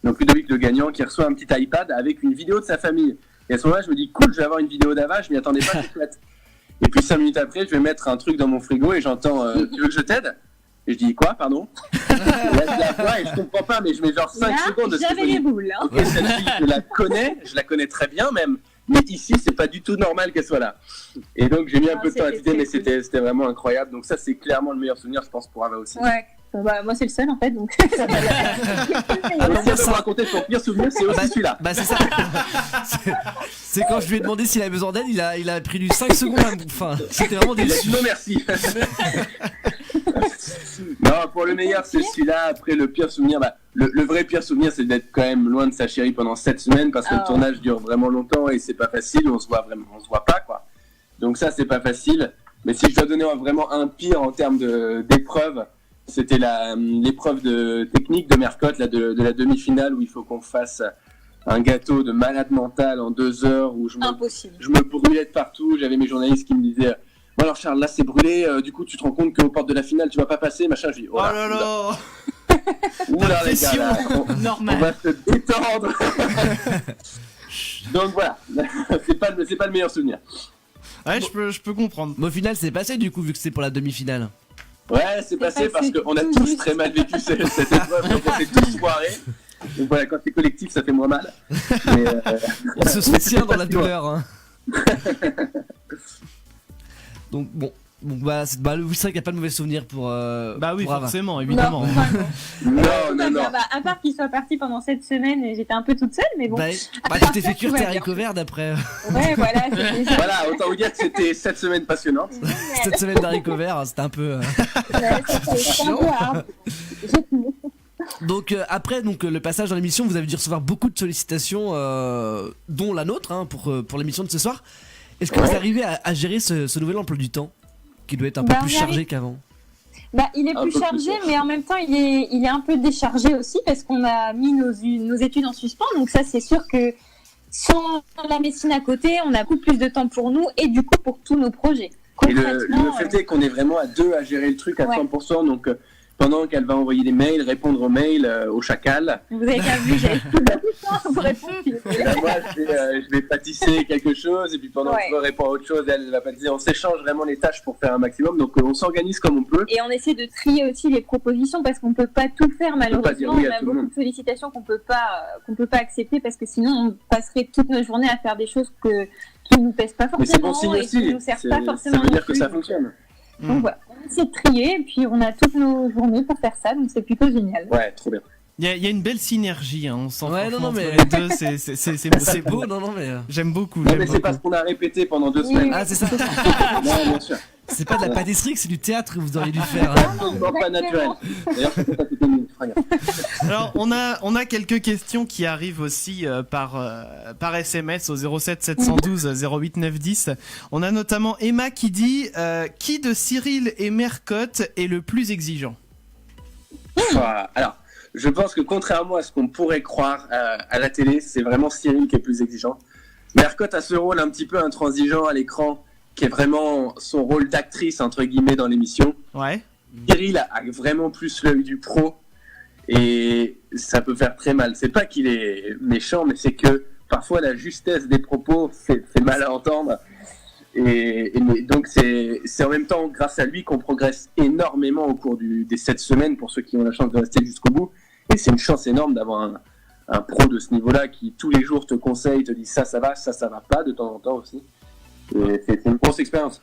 donc Ludovic le gagnant, qui reçoit un petit iPad avec une vidéo de sa famille. Et à ce moment-là je me dis, cool, je vais avoir une vidéo d'Ava, je m'y attendais pas, c'est chouette. Et puis 5 minutes après, je vais mettre un truc dans mon frigo et j'entends tu veux que je t'aide? Et je dis quoi, pardon? Et là je la vois et je comprends pas, mais je mets genre 5 secondes de J'avais les boules. Hein. Ok, cette fille, je la connais très bien même, mais ici c'est pas du tout normal qu'elle soit là. Et donc j'ai mis un peu de temps à c'était étudier, mais cool. c'était vraiment incroyable. Donc ça c'est clairement le meilleur souvenir, je pense, pour Ava aussi. Ouais. Bah, moi c'est le seul en fait, donc. Alors si elle veut me raconter son pire souvenir, c'est aussi celui-là. Bah c'est ça. C'est quand je lui ai demandé s'il avait besoin d'aide, il a pris du 5 secondes à enfin, c'était vraiment Il a déçu. dit non merci. Non, pour le meilleur c'est celui-là. Après le pire souvenir, le vrai pire souvenir c'est d'être quand même loin de sa chérie pendant 7 semaines, parce que le tournage dure vraiment longtemps et c'est pas facile, on se voit pas quoi. Donc ça c'est pas facile. Mais si je dois donner vraiment un pire en termes d'épreuve, c'était l'épreuve de technique de Mercotte, de la demi-finale, où il faut qu'on fasse un gâteau de malade mental en 2 heures, où je me brûlais de partout. J'avais mes journalistes qui me disaient bon alors Charles, là c'est brûlé, du coup tu te rends compte qu'aux portes de la finale tu vas pas passer, machin. Je dis Oh là là. oula les gars, là, on Normal. va se détendre. Donc voilà, c'est pas le meilleur souvenir. Ouais, je peux comprendre. Mais au final, c'est passé du coup, vu que c'est pour la demi-finale. Ouais, c'est passé parce qu'on a tous très mal vécu cette épreuve, donc on s'est tous foirés. Donc voilà, quand c'est collectif, ça fait moins mal. Mais, On se soutient dans la douleur. Hein. Donc bon. Donc bah, c'est vrai qu'il n'y a pas de mauvais souvenirs pour. Bah oui, pour Ava. forcément, évidemment. non. À part qu'il soit parti pendant 7 semaines, j'étais un peu toute seule, mais bon. Bah, À tu part t'es ça, fait cuire tout tes va bien. haricots verts d'après Ouais, voilà. Voilà, autant vous dire que c'était 7 semaines passionnantes. cette semaine d'haricots verts, c'était un peu. C'était un peu hard. Donc après le passage dans l'émission, vous avez dû recevoir beaucoup de sollicitations, dont la nôtre hein, pour l'émission de ce soir. Est-ce que vous arrivez à gérer ce nouvel emploi du temps qui doit être un peu plus chargé qu'avant? Bah, il est Un plus peu chargé, plus. mais en même temps, il est un peu déchargé aussi parce qu'on a mis nos études en suspens. Donc ça, c'est sûr que sans la médecine à côté, on a beaucoup plus de temps pour nous et du coup pour tous nos projets. Et le fait est qu'on est vraiment à deux à gérer le truc à 100%. Donc pendant qu'elle va envoyer des mails, répondre aux mails au chacal. Vous avez bien vu, j'avais tout le temps pour répondre. Et là, moi, je vais pâtisser quelque chose, et puis pendant que je réponds à autre chose, elle va pâtisser. On s'échange vraiment les tâches pour faire un maximum, donc on s'organise comme on peut. Et on essaie de trier aussi les propositions parce qu'on peut pas tout faire malheureusement. dire oui on à a tout le beaucoup monde. de sollicitations qu'on peut pas accepter parce que sinon on passerait toute notre journée à faire des choses qui nous plaisent pas Mais c'est bon forcément signe et qui aussi, nous servent ça pas forcément. veut non dire que plus. ça fonctionne. Donc voilà, on essaie de trier et puis on a toutes nos journées pour faire ça, donc c'est plutôt génial. Ouais, trop bien. Il y a une belle synergie, hein, on sent Ouais, non, franchement mais- entre les deux, c'est beau, C'est beau, non, mais. J'aime beaucoup. Non, j'aime mais c'est beaucoup. parce qu'on a répété pendant 2 Oui, semaines. Ah, c'est ça. Non, bien sûr. C'est pas de la pâtisserie, que c'est du théâtre que vous auriez dû faire. Hein. Absolument pas naturel. D'ailleurs, je sais pas si c'était une Regarde. Alors, on a quelques questions qui arrivent aussi par SMS au 07 712 08 910. On a notamment Emma qui dit qui de Cyril et Mercotte est le plus exigeant? Alors, je pense que contrairement à ce qu'on pourrait croire à la télé, c'est vraiment Cyril qui est plus exigeant. Mercotte a ce rôle un petit peu intransigeant à l'écran, qui est vraiment son rôle d'actrice, entre guillemets, dans l'émission. Ouais. Cyril a vraiment plus l'œil du pro, et ça peut faire très mal. C'est pas qu'il est méchant, mais c'est que parfois la justesse des propos fait mal à entendre. Donc c'est en même temps grâce à lui qu'on progresse énormément au cours des 7 semaines, pour ceux qui ont la chance de rester jusqu'au bout. Et c'est une chance énorme d'avoir un pro de ce niveau-là qui tous les jours te conseille, te dit ça va, ça va pas de temps en temps aussi. Et c'est une grosse expérience.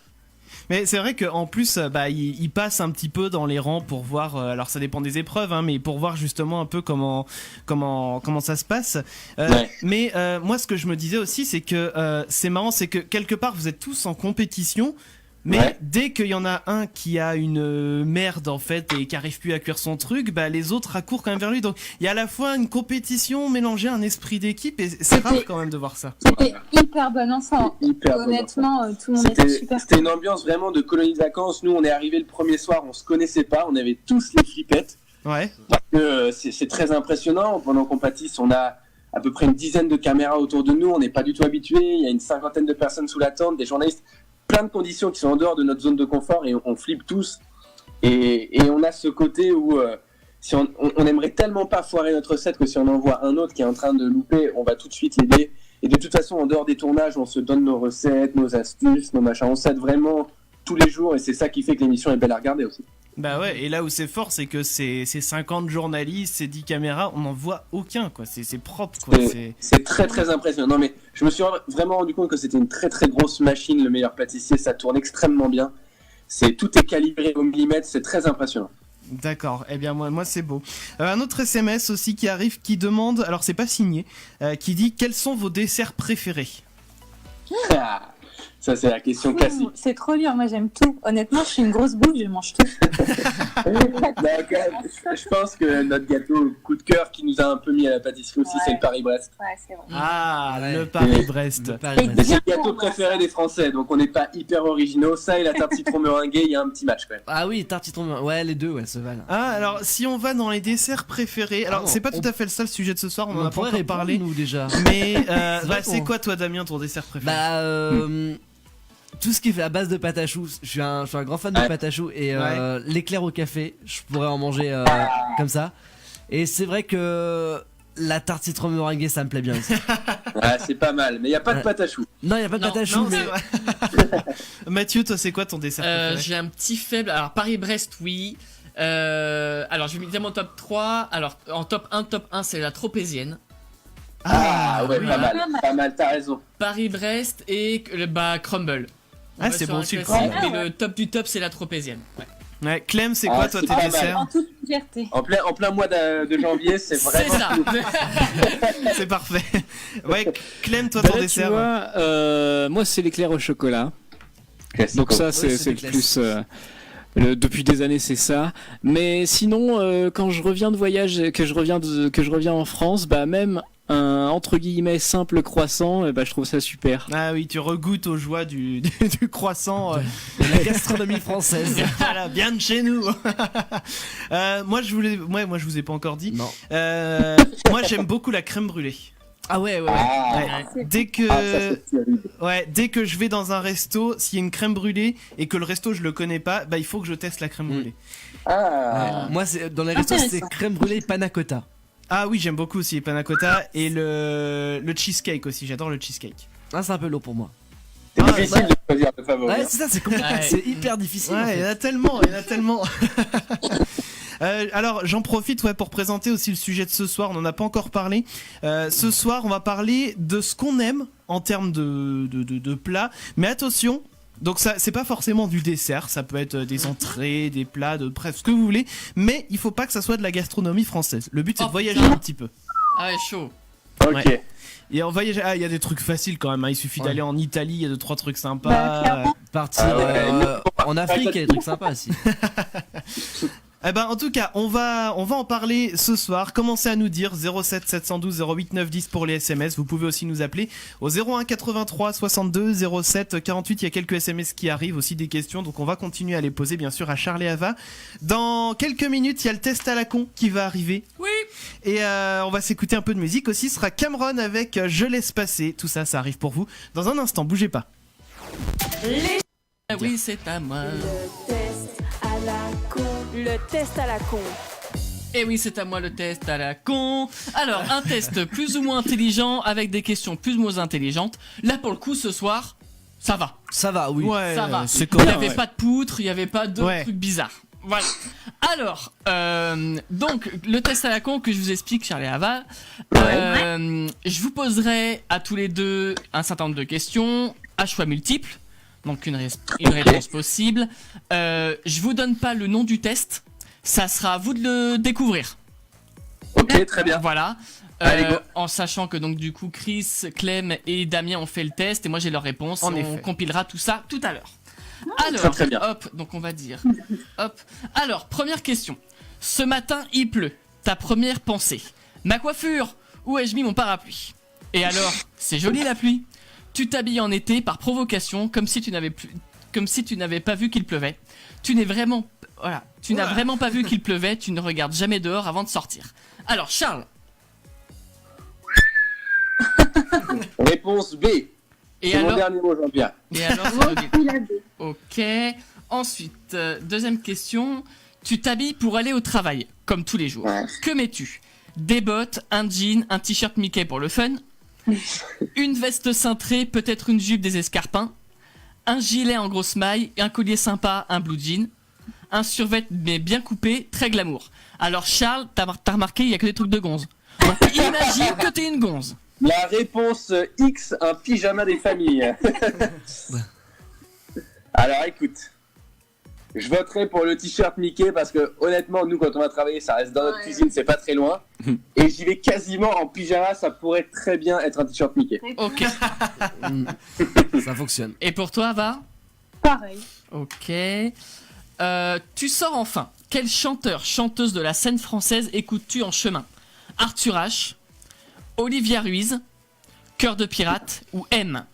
Mais c'est vrai qu'en plus, il passe un petit peu dans les rangs pour voir. Alors ça dépend des épreuves, hein, mais pour voir justement un peu comment ça se passe. Ouais. Mais moi, ce que je me disais aussi, c'est que c'est marrant, c'est que quelque part vous êtes tous en compétition. Mais Ouais. dès qu'il y en a un qui a une merde en fait et qui arrive plus à cuire son truc, les autres accourent quand même vers lui. Donc il y a à la fois une compétition mélangée à un esprit d'équipe et c'est rare quand même de voir ça. C'était hyper bon enfant. Hyper bon Honnêtement, tout le monde était super. C'était une ambiance vraiment de colonie de vacances. Nous, on est arrivé le premier soir, on se connaissait pas, on avait tous les flippettes. Ouais. Parce que c'est très impressionnant. Pendant qu'on pâtisse, on a à peu près une dizaine de caméras autour de nous. On n'est pas du tout habitués. Il y a une 50aine de personnes sous la tente, des journalistes. Plein de conditions qui sont en dehors de notre zone de confort et on flippe tous. Et on a ce côté où si on aimerait tellement pas foirer notre set que si on en voit un autre qui est en train de louper, on va tout de suite l'aider. Et de toute façon, en dehors des tournages, on se donne nos recettes, nos astuces, nos machins. On s'aide vraiment tous les jours et c'est ça qui fait que l'émission est belle à regarder aussi. Bah ouais, et là où c'est fort, c'est que ces 50 journalistes, ces 10 caméras, on n'en voit aucun, quoi. C'est propre, quoi. C'est très très impressionnant. Non mais je me suis vraiment rendu compte que c'était une très très grosse machine, le meilleur pâtissier. Ça tourne extrêmement bien. Tout est calibré au millimètre, c'est très impressionnant. D'accord, eh bien moi c'est beau. Un autre SMS aussi qui arrive qui demande, alors c'est pas signé, qui dit quels sont vos desserts préférés? Ça c'est la question classique. C'est trop dur, moi j'aime tout. Honnêtement, je suis une grosse bouffe, je mange tout. Je pense que notre gâteau coup de cœur qui nous a un peu mis à la pâtisserie aussi, Ouais. c'est le Paris-Brest. Ouais, c'est vrai. Ah, Ouais. le Paris-Brest. Le Paris-Brest. Mais c'est le gâteau préféré des Français, donc on n'est pas hyper originaux. Ça et la tarte citron meringuée, il y a un petit match quand même. Ah oui, tarte citron, ouais, les deux, ouais, se valent. Ah, alors si on va dans les desserts préférés, alors Ah, c'est pas on- tout à fait ça le sujet de ce soir, on en a pas pourrait encore répondre, parlé. nous déjà. Mais vrai c'est qu'on- quoi toi Damien ton dessert préféré? Tout ce qui est fait à base de pâte à choux, je suis un grand fan de Ouais. pâte à choux et Ouais. l'éclair au café, je pourrais en manger comme ça. Et c'est vrai que la tarte citron meringuée, ça me plaît bien aussi. Ouais, c'est pas mal, mais il n'y a pas de Ouais. pâte à choux. Non, il y a pas de Non, pâte à choux, Non, mais c'est vrai. Mathieu, toi c'est quoi ton dessert préféré? J'ai un petit faible. Alors, Paris-Brest, oui. Alors, je vais dire mon top 3. Alors, en top 1, c'est la tropézienne. Ouais, oui. pas mal, t'as raison. Paris-Brest et Crumble. On Ah, va c'est sur bon un aussi, le classique, Crumble. mais le top du top, c'est la tropézienne. Ouais. Ouais, Clem, c'est quoi Ah, toi c'est tes pas mal. desserts? En toute légèreté. En plein mois de janvier, c'est C'est vraiment ça. cool. C'est parfait. Ouais, Clem, toi Bah ton là, tu dessert? vois, moi c'est l'éclair au chocolat. Donc ça c'est Ouais, c'est le des plus depuis des années c'est ça. Mais sinon quand je reviens de voyage, que je reviens en France, bah même un entre guillemets simple croissant, je trouve ça super. Ah oui, tu regoutes aux joies du croissant. la gastronomie française. Voilà, bien de chez nous. Moi je vous ai pas encore dit. Non. Moi j'aime beaucoup la crème brûlée. Ah ouais. Ouais. Dès que Ça, c'est terrible. dès que je vais dans un resto, s'il y a une crème brûlée et que le resto je le connais pas, il faut que je teste la crème brûlée. Ah. Moi, dans les restos, c'est Intéressant. crème brûlée panna cotta. Ah oui, j'aime beaucoup aussi les panna cotta et le cheesecake aussi, j'adore le cheesecake. Ah, c'est un peu lourd pour moi. C'est Ah, difficile de choisir le favori. Ouais, c'est ça, c'est compliqué. Ouais. C'est hyper difficile. en Ouais, fait. il y en a tellement. Alors j'en profite pour présenter aussi le sujet de ce soir, on n'en a pas encore parlé. Ce soir on va parler de ce qu'on aime en termes de plats, mais attention, donc ça c'est pas forcément du dessert, ça peut être des entrées, des plats, de bref ce que vous voulez, mais il faut pas que ça soit de la gastronomie française. Le but c'est de voyager un petit peu. Ah ouais, chaud. Ok. Ouais. Et en voyage, il y a des trucs faciles quand même, hein. Il suffit Ouais. d'aller en Italie, il y a 2-3 trucs Bah, sympas. clairement. Partir Ah ouais. en Afrique, il y a des trucs sympas aussi. Eh ben, en tout cas, on va en parler ce soir. Commencez à nous dire 07 712 08 910 pour les SMS. Vous pouvez aussi nous appeler au 01 83 62 07 48. Il y a quelques SMS qui arrivent, aussi des questions. Donc on va continuer à les poser, bien sûr, à Charles et Ava. Dans quelques minutes, il y a le test à la con qui va arriver. Oui. Et on va s'écouter un peu de musique aussi. Ce sera Cameron avec Je laisse passer. Tout ça, ça arrive pour vous dans un instant. Bougez pas. Ah oui, c'est à moi. Le test à la con. Le test à la con. Et oui, c'est à moi le test à la con. Alors, un test plus ou moins intelligent avec des questions plus ou moins intelligentes. Là, pour le coup, ce soir, ça va. Ça va, oui. Ouais, Ça va. c'est Il correct. n'y avait pas de poutre, il n'y avait pas de Ouais. trucs bizarres. Voilà. Alors, donc, le test à la con que je vous explique, Charles et Ava. Je vous poserai à tous les deux un certain nombre de questions à choix multiples. Donc, une réponse possible. Je vous donne pas le nom du test. Ça sera à vous de le découvrir. Ok, très bien. Voilà. Allez, go. En sachant que donc du coup Chris, Clem et Damien ont fait le test et moi j'ai leurs réponses. En On effet. compilera tout ça tout à l'heure. Alors, Très, très bien. hop, donc on va dire. Hop. Alors, première question. Ce matin, il pleut. Ta première pensée. Ma coiffure. Où ai-je mis mon parapluie? Et alors, c'est joli la pluie. Tu t'habilles en été par provocation, comme si tu n'avais pas vu qu'il pleuvait. Tu n'as vraiment pas vu qu'il pleuvait. Tu ne regardes jamais dehors avant de sortir. Alors, Charles. Réponse B. Et C'est mon alors, dernier mot, Jean-Pierre. et alors, Moi c'est joli. aussi, la B. Ok. Ensuite, deuxième question. Tu t'habilles pour aller au travail, comme tous les jours. Ouais. Que mets-tu? Des bottes, un jean, un t-shirt Mickey pour le fun, une veste cintrée, peut-être une jupe, des escarpins, un gilet en grosse maille, un collier sympa, un blue jean, un survêt mais bien coupé, très glamour. Alors Charles, t'as remarqué, il y a que des trucs de gonze. Donc, imagine que t'es une gonze. La réponse X, un pyjama des familles. Alors écoute, je voterai pour le t-shirt Mickey parce que honnêtement, nous quand on va travailler, ça reste dans notre cuisine, c'est pas très loin. Et j'y vais quasiment en pyjama, ça pourrait très bien être un t-shirt Mickey. Ok. Ça fonctionne. Et pour toi, va? Pareil. Ok. Tu sors enfin. Quel chanteur, chanteuse de la scène française écoutes-tu en chemin? Arthur H, Olivia Ruiz, Cœur de pirate ou M?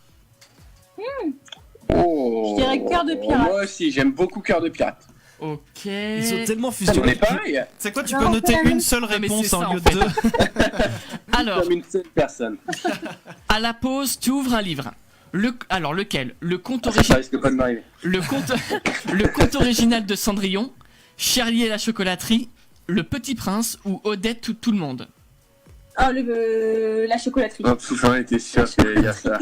Oh. Je dirais Cœur de pirate. Moi aussi, j'aime beaucoup Cœur de pirate. Ok. Ils sont tellement On fusionnés. est pareil, C'est quoi, tu Non, peux noter c'est la une seule mais réponse c'est ça, en lieu en fait. de deux. Alors, comme une seule personne. à la pause, tu ouvres un livre. Alors, lequel? Le conte, Ça risque pas de m'arriver. le conte original de Cendrillon, Charlie et la chocolaterie, Le Petit Prince ou Odette tout le monde? Oh, la chocolaterie. Oh, j'en étais sûr qu'il y a ça.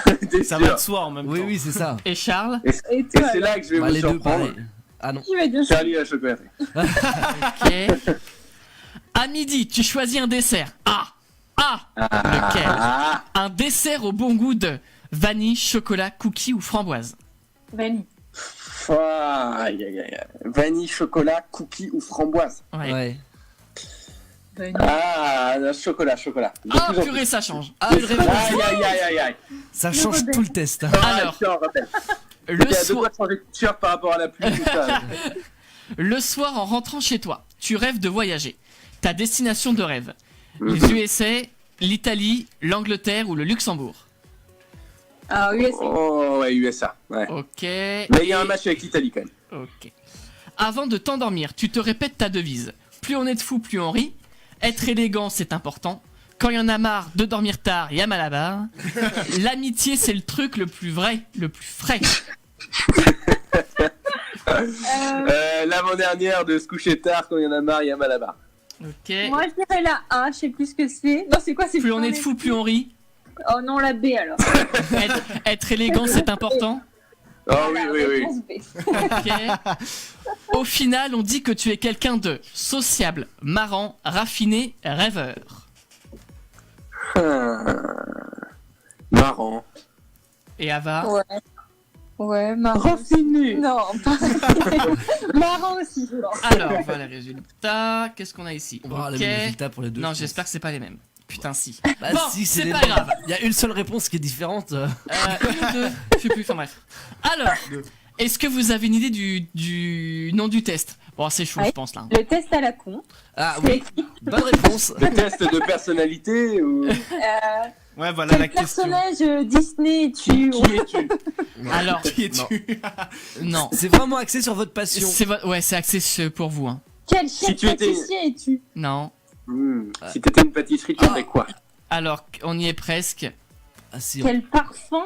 J'en étais Ça sûr. va de soi en même Oui, temps. oui, c'est ça. Et Charles? Et Et toi, c'est là que je vais Bah, vous les deux surprendre. pareil. Ah non. qui va dire Charlie à la chocolaterie. Ok. À midi, tu choisis un dessert. Lequel? Ah, Un dessert au bon goût de vanille, chocolat, cookie ou framboise? Vanille. aïe, aïe, aïe. Vanille, chocolat, cookie ou framboise. Ouais. Vanille. Ah, chocolat. De Ah, plus en purée, ça change. Ah, Une réponse. Aïe, aïe, aïe. Ça change tout le test. Alors, tiens, rappelle. le Il y a deux soir, fois changer de t-shirt par rapport à la pluie, tout ça. le soir, en rentrant chez toi, tu rêves de voyager. Ta destination de rêve. Les USA, l'Italie, l'Angleterre ou le Luxembourg? Ah, USA. Oh, ouais, USA. Ouais. Ok. Mais il y a un match avec l'Italie quand même. Ok. Avant de t'endormir, tu te répètes ta devise. Plus on est de fous, plus on rit. Être élégant, c'est important. Quand il y en a marre de dormir tard, il y a mal à la barre. L'amitié, c'est le truc le plus vrai, le plus frais. L'avant-dernière de se coucher tard quand il y en a marre, il y a mal à la barre. Ok. Moi, je dirais la A, je sais plus ce que c'est. Non, c'est quoi? C'est Plus on est de fous, plus on rit. Oh non, la B alors. Être élégant, c'est important. Oh oui, oui, oui. Réponse B. Ok. Au final, on dit que tu es quelqu'un de sociable, marrant, raffiné, rêveur. Marrant. Et Ava? Ouais. Ouais, marrant. Raffiné. Non, pas marrant aussi. genre. Alors, on va les résultats. Qu'est-ce qu'on a ici? On va voir Ok. les mêmes résultats pour les deux. Non, je pense. j'espère que c'est pas les mêmes. Putain, si. Bah Bon, si, c'est les pas mêmes. grave. Il y a une seule réponse qui est différente. Une ou deux, je sais plus, enfin bref. Alors, est-ce que vous avez une idée du nom du test? Bon, c'est chaud, Ouais. je pense là. Le test à la con. Ah oui, bonne réponse. Le test de personnalité ou Ouais, voilà la Quel question. personnage Disney es-tu? qui es-tu? Alors, Qui es-tu? non. C'est vraiment axé sur votre passion. Ouais, c'est axé pour vous. Hein. Quel Si chef tu étais- pâtissier es-tu? Non. Si t'étais une pâtisserie, tu ferais quoi? Alors, on y est presque. Ah, si, Quel parfum?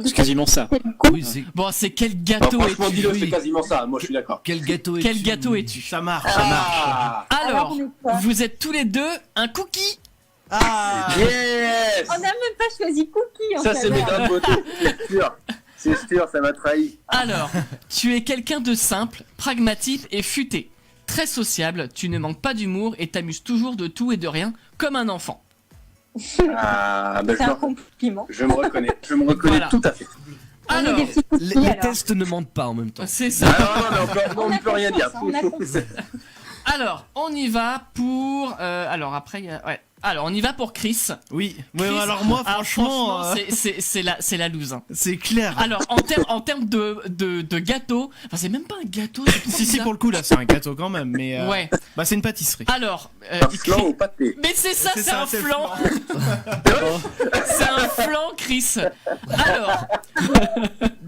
C'est quasiment ça. Quel goût? oui, c'est... Bon, c'est quel Non, gâteau franchement, es-tu? dis-le, oui. c'est quasiment ça. Moi, je suis d'accord. Quel gâteau es-tu? Quel gâteau es-tu? Ça marche, ça marche. Ah, Alors, on est quoi? vous êtes tous les deux un cookie. Ah yes! On n'a même pas choisi Cookie en Ça, fait. c'est mes grains de beauté. C'est sûr. C'est sûr, ça m'a trahi. Alors, tu es quelqu'un de simple, pragmatique et futé. Très sociable, tu ne manques pas d'humour et t'amuses toujours de tout et de rien, comme un enfant. Ah, ben, C'est un compliment. je me reconnais. Je me reconnais Voilà. tout à fait. On est Alors, des petits cookies, Les alors. tests ne mentent pas en même temps. c'est ça. Ah non, non, mais on ne peut rien dire. On a compris. Alors, on y va pour... alors, après, il y a... Ouais. Alors, on y va pour Chris. Oui, ouais, Chris, alors moi, alors, franchement, c'est la loose. Hein. c'est clair. Alors, en termes de gâteau, enfin, c'est même pas un gâteau. c'est trop Si, si, bizarre. pour le coup, là, c'est un gâteau quand même, mais Ouais. bah, c'est une pâtisserie. Alors, Un flan au pâté. mais c'est ça, c'est un le flan. C'est un flan, Chris. Alors,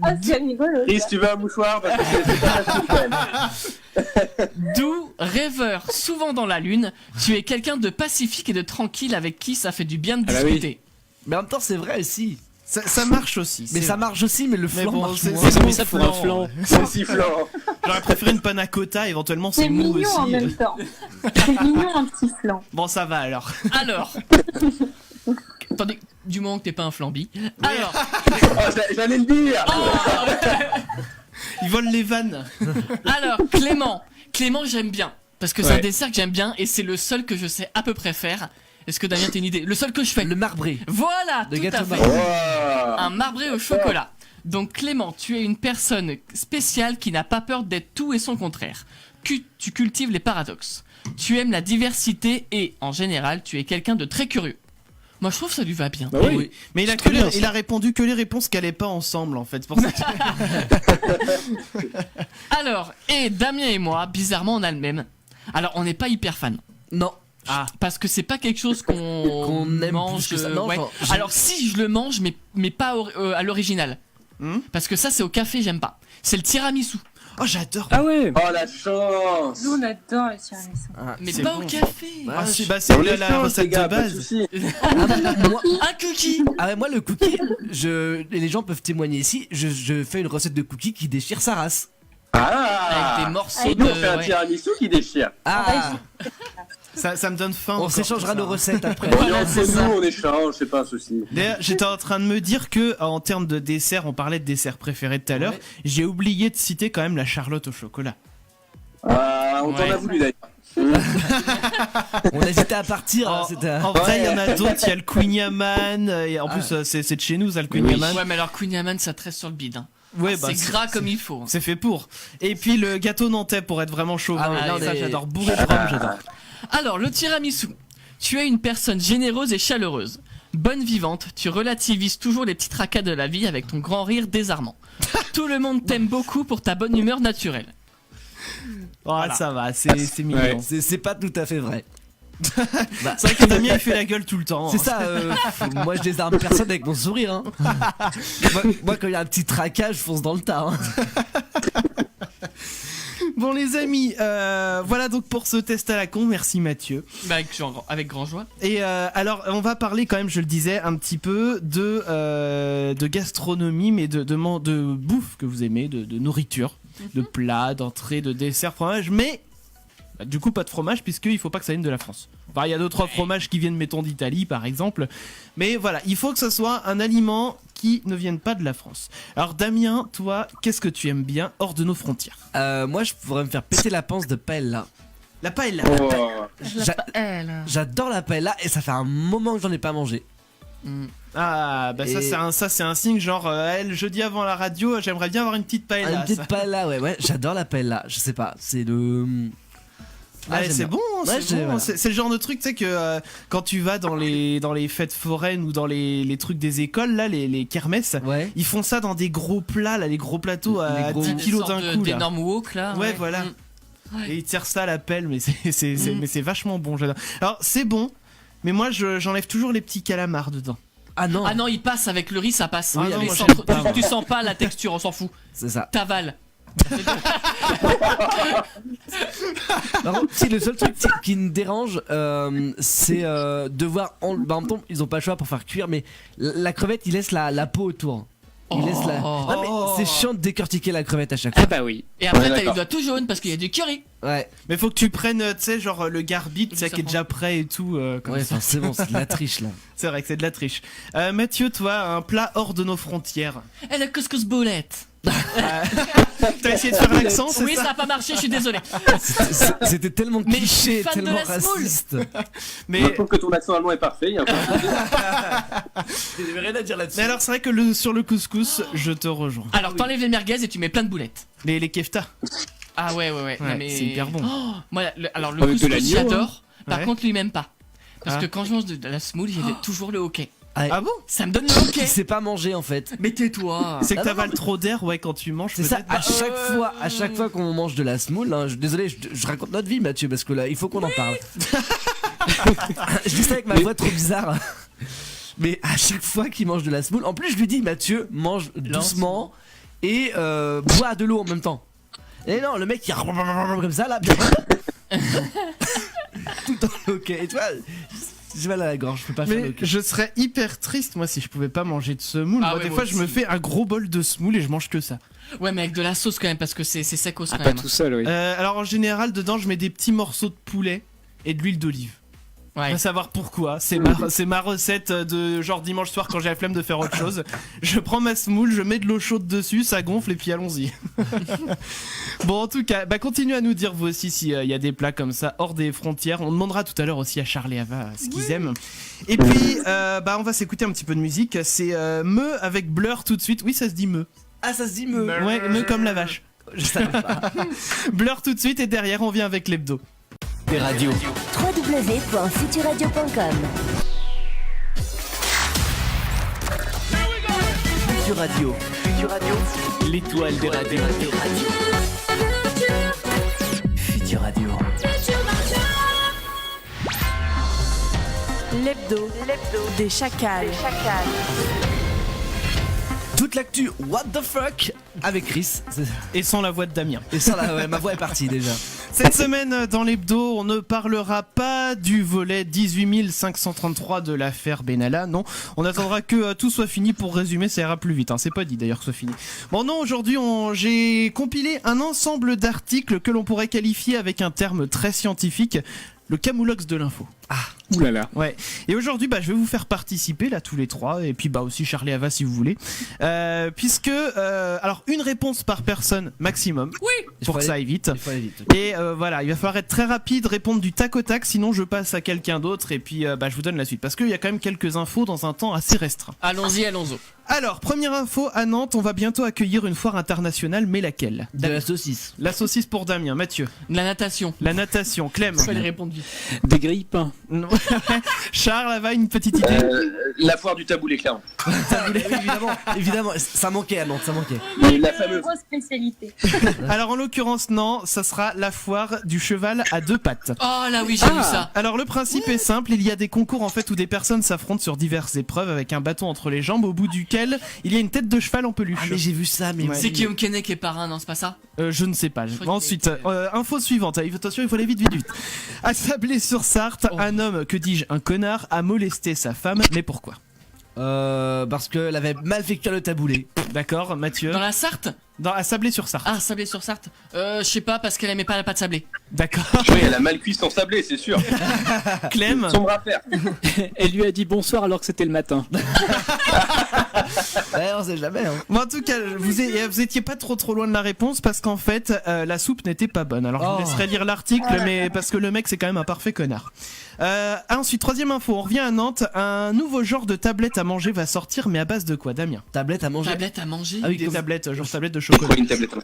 Ah, c'est rigolo. Chris, tu veux un mouchoir? Parce que c'est pas facile quand même. doux, rêveur, souvent dans la lune, tu es quelqu'un de pacifique et de tranquille avec qui ça fait du bien de Ah bah oui. discuter. Mais en même temps, c'est vrai aussi. Ça marche aussi. Mais c'est ça vrai. marche aussi, mais le Mais flan bon, marche c'est moins. Ils ont mis bon ça pour un flan. ouais. C'est sifflant. J'aurais préféré une panna cotta, éventuellement C'est c'est mou mignon en aussi. même temps. C'est mignon un petit flan. Bon, ça va alors. Alors, attendez, du moment que t'es pas un flambi. Alors, Oh, j'allais le dire. Ils volent les vannes. alors, Clément, j'aime bien parce que c'est un Ouais. dessert que j'aime bien et c'est le seul que je sais à peu près faire. Est-ce que Damien t'as une idée? Le seul que je fais. Le marbré. Voilà, Le tout gâteau à fait. marbré. Oh. Un marbré au chocolat. Donc Clément, tu es une personne spéciale qui n'a pas peur d'être tout et son contraire. Tu cultives les paradoxes. Tu aimes la diversité et, en général, tu es quelqu'un de très curieux. Moi, je trouve que ça lui va bien. Bah oui. Mais il a, C'est très bien, ça. il a répondu que les réponses qui allaient pas ensemble en fait. C'est pour ça que- Alors, et Damien et moi, bizarrement, on a le même. Alors, on n'est pas hyper fan. Non. Ah. Parce que c'est pas quelque chose qu'on aime mange. plus que ça. Non, ouais. genre, Alors, si je le mange, mais pas à l'original. Hmm. Parce que ça, c'est au café, j'aime pas. C'est le tiramisu. Oh, j'adore. Ah ouais. Oh, la chance. Nous, on adore le tiramisu. Mais C'est pas bon. au café. Ah, si, bah, c'est On la, est la chaud, recette les gars, de pas de base. soucis. Moi, Un cookie. ah ouais, moi, le cookie, et les gens peuvent témoigner ici, je fais une recette de cookie qui déchire sa race. Ah. Avec des morceaux Et nous, on de... fait un ouais. tiramisu qui déchire. Ah, Ça me donne faim. on encore, s'échangera tout ça. nos recettes après. On est Voilà, entre c'est ça. nous, on échange, c'est pas un souci. D'ailleurs, j'étais en train de me dire que en termes de dessert, on parlait de dessert préféré tout à l'heure. Ouais. J'ai oublié de citer quand même la Charlotte au chocolat. Ah, on t'en Ouais. a voulu d'ailleurs. On hésitait à partir. hein, En, c'était- en vrai, il y en a d'autres. Il y a le Queen Yaman. Et en plus, c'est de chez nous, ça, le Queen Oui. Yaman. Ouais, mais alors Queen Yaman, ça tresse sur le bide. Hein. Ouais, bah, c'est gras comme il faut. C'est fait pour. Et puis le gâteau nantais pour être vraiment chauvin. Ah ouais, là, on ça, est- j'adore. Bourré de rhum, j'adore. Alors, le tiramisu. Tu es une personne généreuse et chaleureuse. Bonne vivante, tu relativises toujours les petits tracas de la vie avec ton grand rire désarmant. Tout le monde t'aime beaucoup pour ta bonne humeur naturelle. Oh, ça va, c'est mignon. Ouais. C'est pas tout à fait vrai. C'est vrai que Damien il fait la gueule tout le temps. C'est hein. ça, moi je désarme personne avec mon sourire. Hein. moi, quand il y a un petit traquage, je fonce dans le tas. Hein. Bon les amis, voilà donc pour ce test à la con. Merci Mathieu. Bah, avec grand joie. Et alors on va parler quand même, je le disais, un petit peu de gastronomie, mais de bouffe que vous aimez, de nourriture, de plats, d'entrées, de desserts, fromage, mais bah, du coup pas de fromage puisqu'il faut pas que ça vienne de la France. Enfin, il y a 2-3 fromages qui viennent mettons d'Italie par exemple, mais voilà, il faut que ce soit un aliment qui ne vienne pas de la France. Alors Damien, toi, qu'est-ce que tu aimes bien hors de nos frontières? Moi je pourrais me faire péter la panse de paella. La paella. Oh. J'adore la paella et ça fait un moment que j'en ai pas mangé. Ah bah ça Et- c'est un signe genre le jeudi avant la radio j'aimerais bien avoir une petite paella. Une petite ça. paella, ouais, j'adore la paella. Je sais pas, c'est le. Ah, j'aime c'est bien. bon, Ouais, c'est bon. voilà. C'est le genre de truc tu sais que quand tu vas dans les fêtes foraines ou dans les trucs des écoles là, les kermesses, Ouais. ils font ça dans des gros plats là, les gros plateaux à Les gros- 10 kilos d'un coup là. d'énormes wok là. Ouais, voilà. Ouais. Et il tire ça à la pelle, mais c'est vachement bon. J'adore. Alors c'est bon, mais moi j'enlève toujours les petits calamars dedans. Ah non, Ah non, il passe avec le riz, ça passe. Ah non, Mais moi, sans- j'aime pas, moi. tu sens pas la texture, on s'en fout. c'est ça. T'avales. Par contre, si le seul truc qui me dérange, c'est de voir. En même temps, ils ont pas le choix pour faire cuire, mais la crevette, il laisse la peau autour. Il laisse la. Non, mais c'est chiant de décortiquer la crevette à chaque Ah fois. bah oui. Et après, Ouais, t'as les d'accord. doigts tout jaunes parce qu'il y a du curry. Ouais, Mais faut que tu prennes, tu sais, genre le garbit, tu sais, qui est Ça déjà prêt et tout. Comme ouais, ça. enfin, c'est bon, c'est de la triche là. C'est vrai que c'est de la triche. Mathieu, toi, un plat hors de nos frontières. Et la couscous boulette. T'as essayé de faire l'accent, c'est Oui, ça ça a pas marché, je suis désolé. C'était tellement Mais je suis cliché, fan de tellement la semoule. raciste. Moi, Mais, je trouve que ton accent allemand est parfait. Il y a J'avais rien à dire là-dessus. mais alors, c'est vrai que sur le couscous, je te rejoins. Alors, t'enlèves les merguez et tu mets plein de boulettes. Les kefta. Ah ouais. Ouais, Non, mais... c'est hyper bon. Oh, moi, alors le Avec de couscous, l'agneau, j'adore. Par Ouais. contre, lui même pas. Parce Ah. que quand je mange de la semoule, il y a toujours le hockey. Ah bon? Ça me donne le hockey. Il sait pas manger en fait. Mais tais-toi. C'est que Ah non, t'avales trop d'air, ouais, quand tu manges. C'est ça, peut-être. à chaque fois qu'on mange de la semoule, hein, désolé, je raconte notre vie Mathieu, parce que là, il faut qu'on en parle. Je dis ça avec ma voix trop bizarre. Mais à chaque fois qu'il mange de la semoule, en plus je lui dis Mathieu, mange doucement et bois de l'eau en même temps. Et non, le mec il comme ça là, tout dans le hockey. Et tu vois, j'ai mal à la gorge, je peux pas faire le Mais hockey. je serais hyper triste, moi, si je pouvais pas manger de semoule. Ah Moi, ouais, des moi fois, je me aussi. fais un gros bol de semoule et je mange que ça. Ouais, mais avec de la sauce quand même, parce que c'est secos Ah, quand pas même. tout seul, oui. Alors, en général, dedans, je mets des petits morceaux de poulet et de l'huile d'olive. Ouais. À savoir pourquoi. C'est ma recette de genre dimanche soir quand j'ai la flemme de faire autre chose. Je prends ma semoule, je mets de l'eau chaude dessus, ça gonfle et puis allons-y. Bon, en tout cas, continuez à nous dire vous aussi s'il y a des plats comme ça hors des frontières. On demandera tout à l'heure aussi à Charles et Ava ce qu'ils aiment. Et puis, on va s'écouter un petit peu de musique. C'est Me avec Blur tout de suite. Oui, ça se dit Me. Ah, ça se dit me. Ouais, Me comme la vache. Je savais pas. Blur tout de suite et derrière on vient avec l'hebdo. Des radios. www.futuradio.com. Futur Radio. Futur Radio. L'étoile des radios. Futur Radio. L'hebdo des chacals. Toute l'actu What the fuck avec Chris. Et sans la voix de Damien. Et ça là, ouais, ma voix est partie déjà. Cette semaine dans l'hebdo, on ne parlera pas du volet 18 533 de l'affaire Benalla. Non, on attendra que tout soit fini pour résumer, ça ira plus vite. Hein. C'est pas dit d'ailleurs que ce soit fini. Bon non, aujourd'hui j'ai compilé un ensemble d'articles que l'on pourrait qualifier avec un terme très scientifique, le camoulox de l'info. Ouh là là. Ouais. Et aujourd'hui, je vais vous faire participer là tous les trois, et puis aussi Charlie et Ava si vous voulez, puisque alors une réponse par personne maximum. Oui. Pour que ça aille vite. Il faut aller vite. Et voilà, il va falloir être très rapide, répondre du tac au tac, sinon je passe à quelqu'un d'autre et puis je vous donne la suite. Parce qu'il y a quand même quelques infos dans un temps assez restreint. Allons-y. Alors, première info, à Nantes, on va bientôt accueillir une foire internationale, mais laquelle? De la saucisse. La saucisse pour Damien, Mathieu. De la natation. La natation, Clem. Faut les répondre vite. Des grille-pains. Non. Charles, Ava, une petite idée? La foire du taboulet, clairement. Évidemment, ça manquait à Nantes, ça manquait. Et la fameuse. Grosse spécialité. Alors en l'occurrence, non, ça sera la foire du cheval à deux pattes. Oh là oui, j'ai vu ça. Alors le principe est simple, il y a des concours en fait où des personnes s'affrontent sur diverses épreuves avec un bâton entre les jambes au bout duquel il y a une tête de cheval en peluche. Ah mais j'ai vu ça, mais Ouais. C'est Guillaume Kenney qui est parrain, non, c'est pas ça? Je ne sais pas. crois qu'il Ensuite, info suivante. Attention, il faut aller vite. À Sablé-sur-Sarthe, un homme, que dis-je, un connard, a molesté sa femme. Mais pourquoi? parce qu'elle avait mal fait cuire le taboulé. D'accord, Mathieu. Dans la Sarthe? À Sablé-sur-Sarthe. Ah, Sablé-sur-Sarthe. Je sais pas, parce qu'elle aimait pas la pâte sablée. D'accord. Oui, elle a mal cuit son sablé, c'est sûr. Clem. Sombre affaire. Elle lui a dit bonsoir alors que c'était le matin. Ouais, on sait jamais. Hein. Bon, en tout cas, vous étiez pas trop loin de la réponse parce qu'en fait, la soupe n'était pas bonne. Alors je vous laisserai lire l'article, mais parce que le mec c'est quand même un parfait connard. Ensuite, troisième info, on revient à Nantes. Un nouveau genre de tablette à manger va sortir, mais à base de quoi, Damien? Tablette à manger. Tablette à manger. Ah oui, Des comme- tablettes, genre tablette de C'est quoi chocolat. une tablette?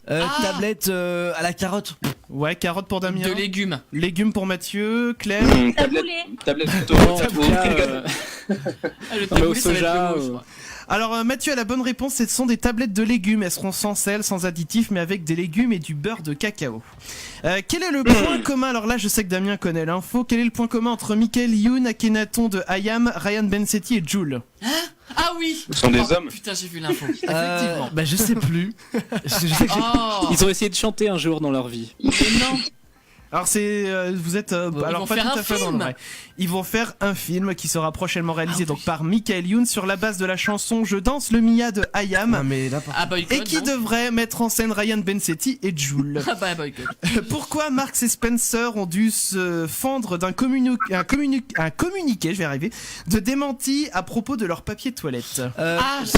Tablette à la carotte. Ouais, carotte pour Damien. De légumes. Légumes pour Mathieu. Clem. Tablette plutôt. En tout cas, Ah, le au taboulé, ça va être soja, le mot, je crois. Alors Mathieu a la bonne réponse, ce sont des tablettes de légumes. Elles seront sans sel, sans additifs, mais avec des légumes et du beurre de cacao. Quel est le point commun? Alors là, je sais que Damien connaît l'info. Quel est le point commun entre Michael Youn, Akhenaton de IAM, Ryan Bensetti et Joule? Ah oui. Ce sont des hommes. Putain, j'ai vu l'info. Effectivement. Bah je sais plus. Je sais que j'ai- Oh. ils ont essayé de chanter un jour dans leur vie. Mais non. Alors c'est, vous êtes, alors vont pas faire tout un à fait dans le film. vrai. Ils vont faire un film qui sera prochainement réalisé Ah donc oui. par Michael Youn sur la base de la chanson Je danse le Mia de IAM. Non mais n'importe Ah boycott. Et qui donc. devrait mettre en scène Ryan Bensetti et Joule. Ah bah boycott. Pourquoi Marks et Spencer ont dû se fendre d'un communiqué, je vais arriver, de démenti à propos de leur papier toilette?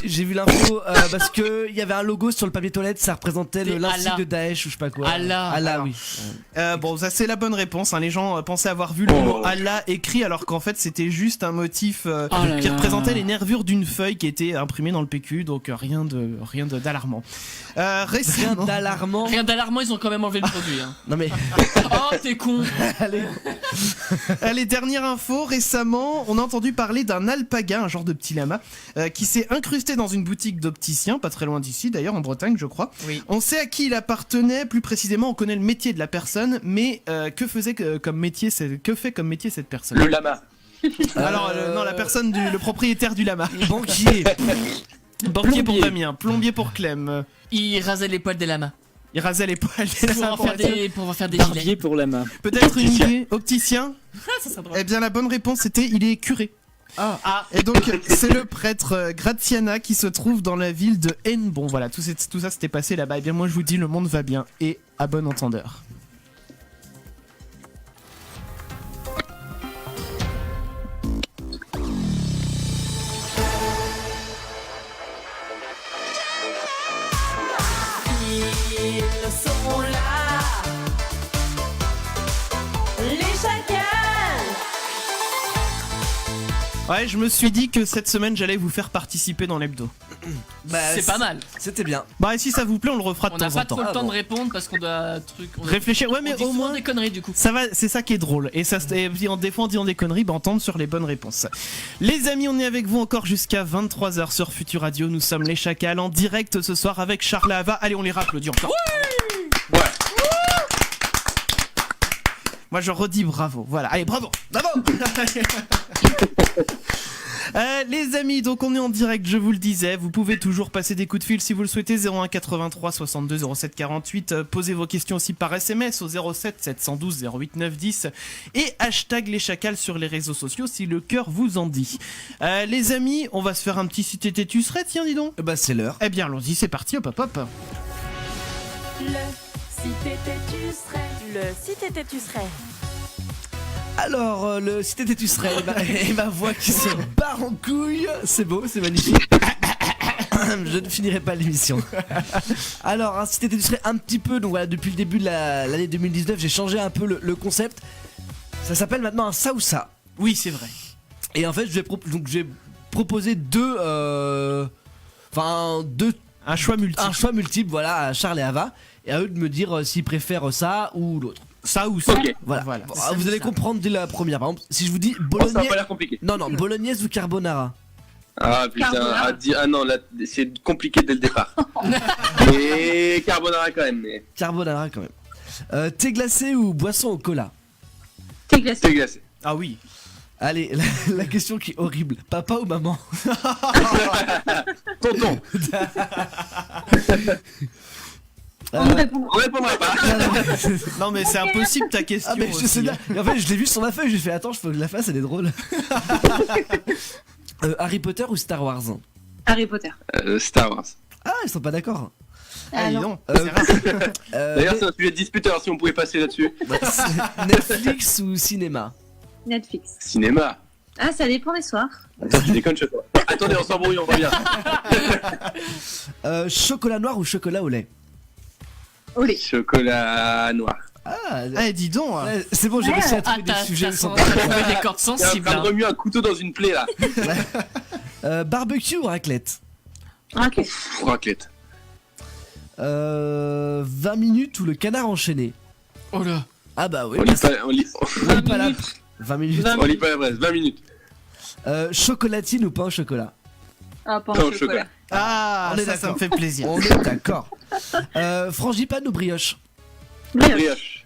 J'ai vu l'info parce que il y avait un logo sur le papier toilette, ça représentait C'était l'insigne Allah. de Daesh ou je sais pas quoi. Allah. Allah, Alors. oui. Bon, ça c'est la bonne réponse. Hein. Les gens pensaient avoir vu le mot Allah écrit alors qu'en fait c'était juste un motif là qui là. représentait les nervures d'une feuille qui était imprimée dans le PQ. Donc rien d'alarmant. Rien Récemment. d'alarmant. Rien d'alarmant, ils ont quand même enlevé le produit. Hein. Non mais Oh, t'es con. allez. Allez, dernière info, récemment, on a entendu parler d'un alpaga, un genre de petit lama, qui s'est incrusté dans une boutique d'opticien, pas très loin d'ici d'ailleurs, en Bretagne je crois. Oui. On sait à qui il appartenait, plus précisément on connaît le métier de la personne, mais que fait comme métier cette personne? Le lama. Alors non, la personne le propriétaire du lama. Banquier. Banquier pour Plombier. Damien, plombier pour Clem. Il rasait les poils des lamas. Il rasait les poils des Pour lamas en pour faire Mathieu. pour en faire des gilets. Barbier pour la main. Peut-être une idée, opticien? Ça serait drôle. Eh bien la bonne réponse c'était il est curé. Ah. Et donc c'est le prêtre Gratiana qui se trouve dans la ville de Hennebon. Voilà, tout ça s'était passé là-bas. Et bien moi je vous dis le monde va bien et à bon entendeur. Ils sont là. Les chacals. Ouais, je me suis dit que cette semaine j'allais vous faire participer dans l'hebdo. Bah, C'est pas mal. C'était bien. Bah et si ça vous plaît on le refera de On n'a temps en pas trop temps. le temps bon. de répondre parce qu'on doit on Réfléchir, ouais mais dit au souvent moins des conneries du coup. ça va, c'est ça qui est drôle. Et ça, et puis en défendant des conneries, bah on tombe sur les bonnes réponses. Les amis, on est avec vous encore jusqu'à 23h sur Futur Radio. Nous sommes les Chacals en direct ce soir avec Charles et Ava. Allez, on les applaudit encore. Ouais. Moi je redis bravo. Voilà, allez, bravo. Bravo. Les amis, donc on est en direct, je vous le disais, vous pouvez toujours passer des coups de fil si vous le souhaitez, 01 83 62 07 48, posez vos questions aussi par SMS au 07 712 08 910 et hashtag les chacals sur les réseaux sociaux si le cœur vous en dit. Les amis, on va se faire un petit si t'étais tu serais, tiens dis donc. Bah c'est l'heure. Eh bien allons-y, c'est parti, hop hop hop. Le si t'étais tu serais. Le si t'étais tu serais. Alors, le si t'étais tu serais, et ma voix qui se barre en couille, c'est beau, c'est magnifique. Je ne finirai pas l'émission. Alors, si t'étais tu serais un petit peu, donc voilà, depuis le début de l'année 2019, j'ai changé un peu le concept. Ça s'appelle maintenant un ça ou ça. Oui, c'est vrai. Et en fait, je vais proposer deux, Un choix multiple. un choix multiple, voilà, à Charles et Ava, et à eux de me dire s'ils préfèrent ça ou l'autre. Ça ou ça. Ok. Voilà. Voilà. Bon, vous allez comprendre dès la première. Par exemple, si je vous dis Oh, ça va bolognaise, pas l'air compliqué. non, bolognaise ou carbonara. Ah putain, Carbonara. ah non, là c'est compliqué dès le départ. Mais carbonara quand même, mais Carbonara quand même. Thé glacé ou boisson au cola? T'es glacé. c'est glacé. Ah oui. Allez, la question qui est horrible. Papa ou maman? Tonton, On ne répondra on répondra pas. Non mais c'est impossible ta question. Ah mais je aussi, sais bien. Et en fait, je l'ai vu sur ma feuille, j'ai fait attends, je faut que je la fasse, elle est drôle. Harry Potter ou Star Wars? Harry Potter. Star Wars. Ah, ils sont pas d'accord. Ah, dis non. donc, c'est rare. D'ailleurs, c'est un sujet de disputeur si on pouvait passer là-dessus. Netflix ou cinéma? Netflix. Cinéma. Ah, ça dépend des soirs. Tu déconnes, je sais pas. Attendez, on s'embrouille, on revient. Chocolat noir ou chocolat au lait? Au lait. Chocolat noir. Ah, Eh dis donc. ouais, c'est bon, j'ai réussi à Ah, trouver des sujets t'as sans- trouvé des cordes Il est en sensibles. train de hein. remuer un couteau dans une plaie là. Barbecue ou raclette? Ok. Raclette. 20 minutes ou le canard enchaîné? Oh là. Ah bah oui, On lit pas, on lit, on lit pas la... 20 minutes. on lit pas la presse, 20 minutes. Chocolatine ou pain au chocolat? Ah, pas Pain en au chocolat. chocolat. Ah, On est ça me d'accord. fait plaisir. On est d'accord. Frangipane ou brioche? Brioche. Brioche.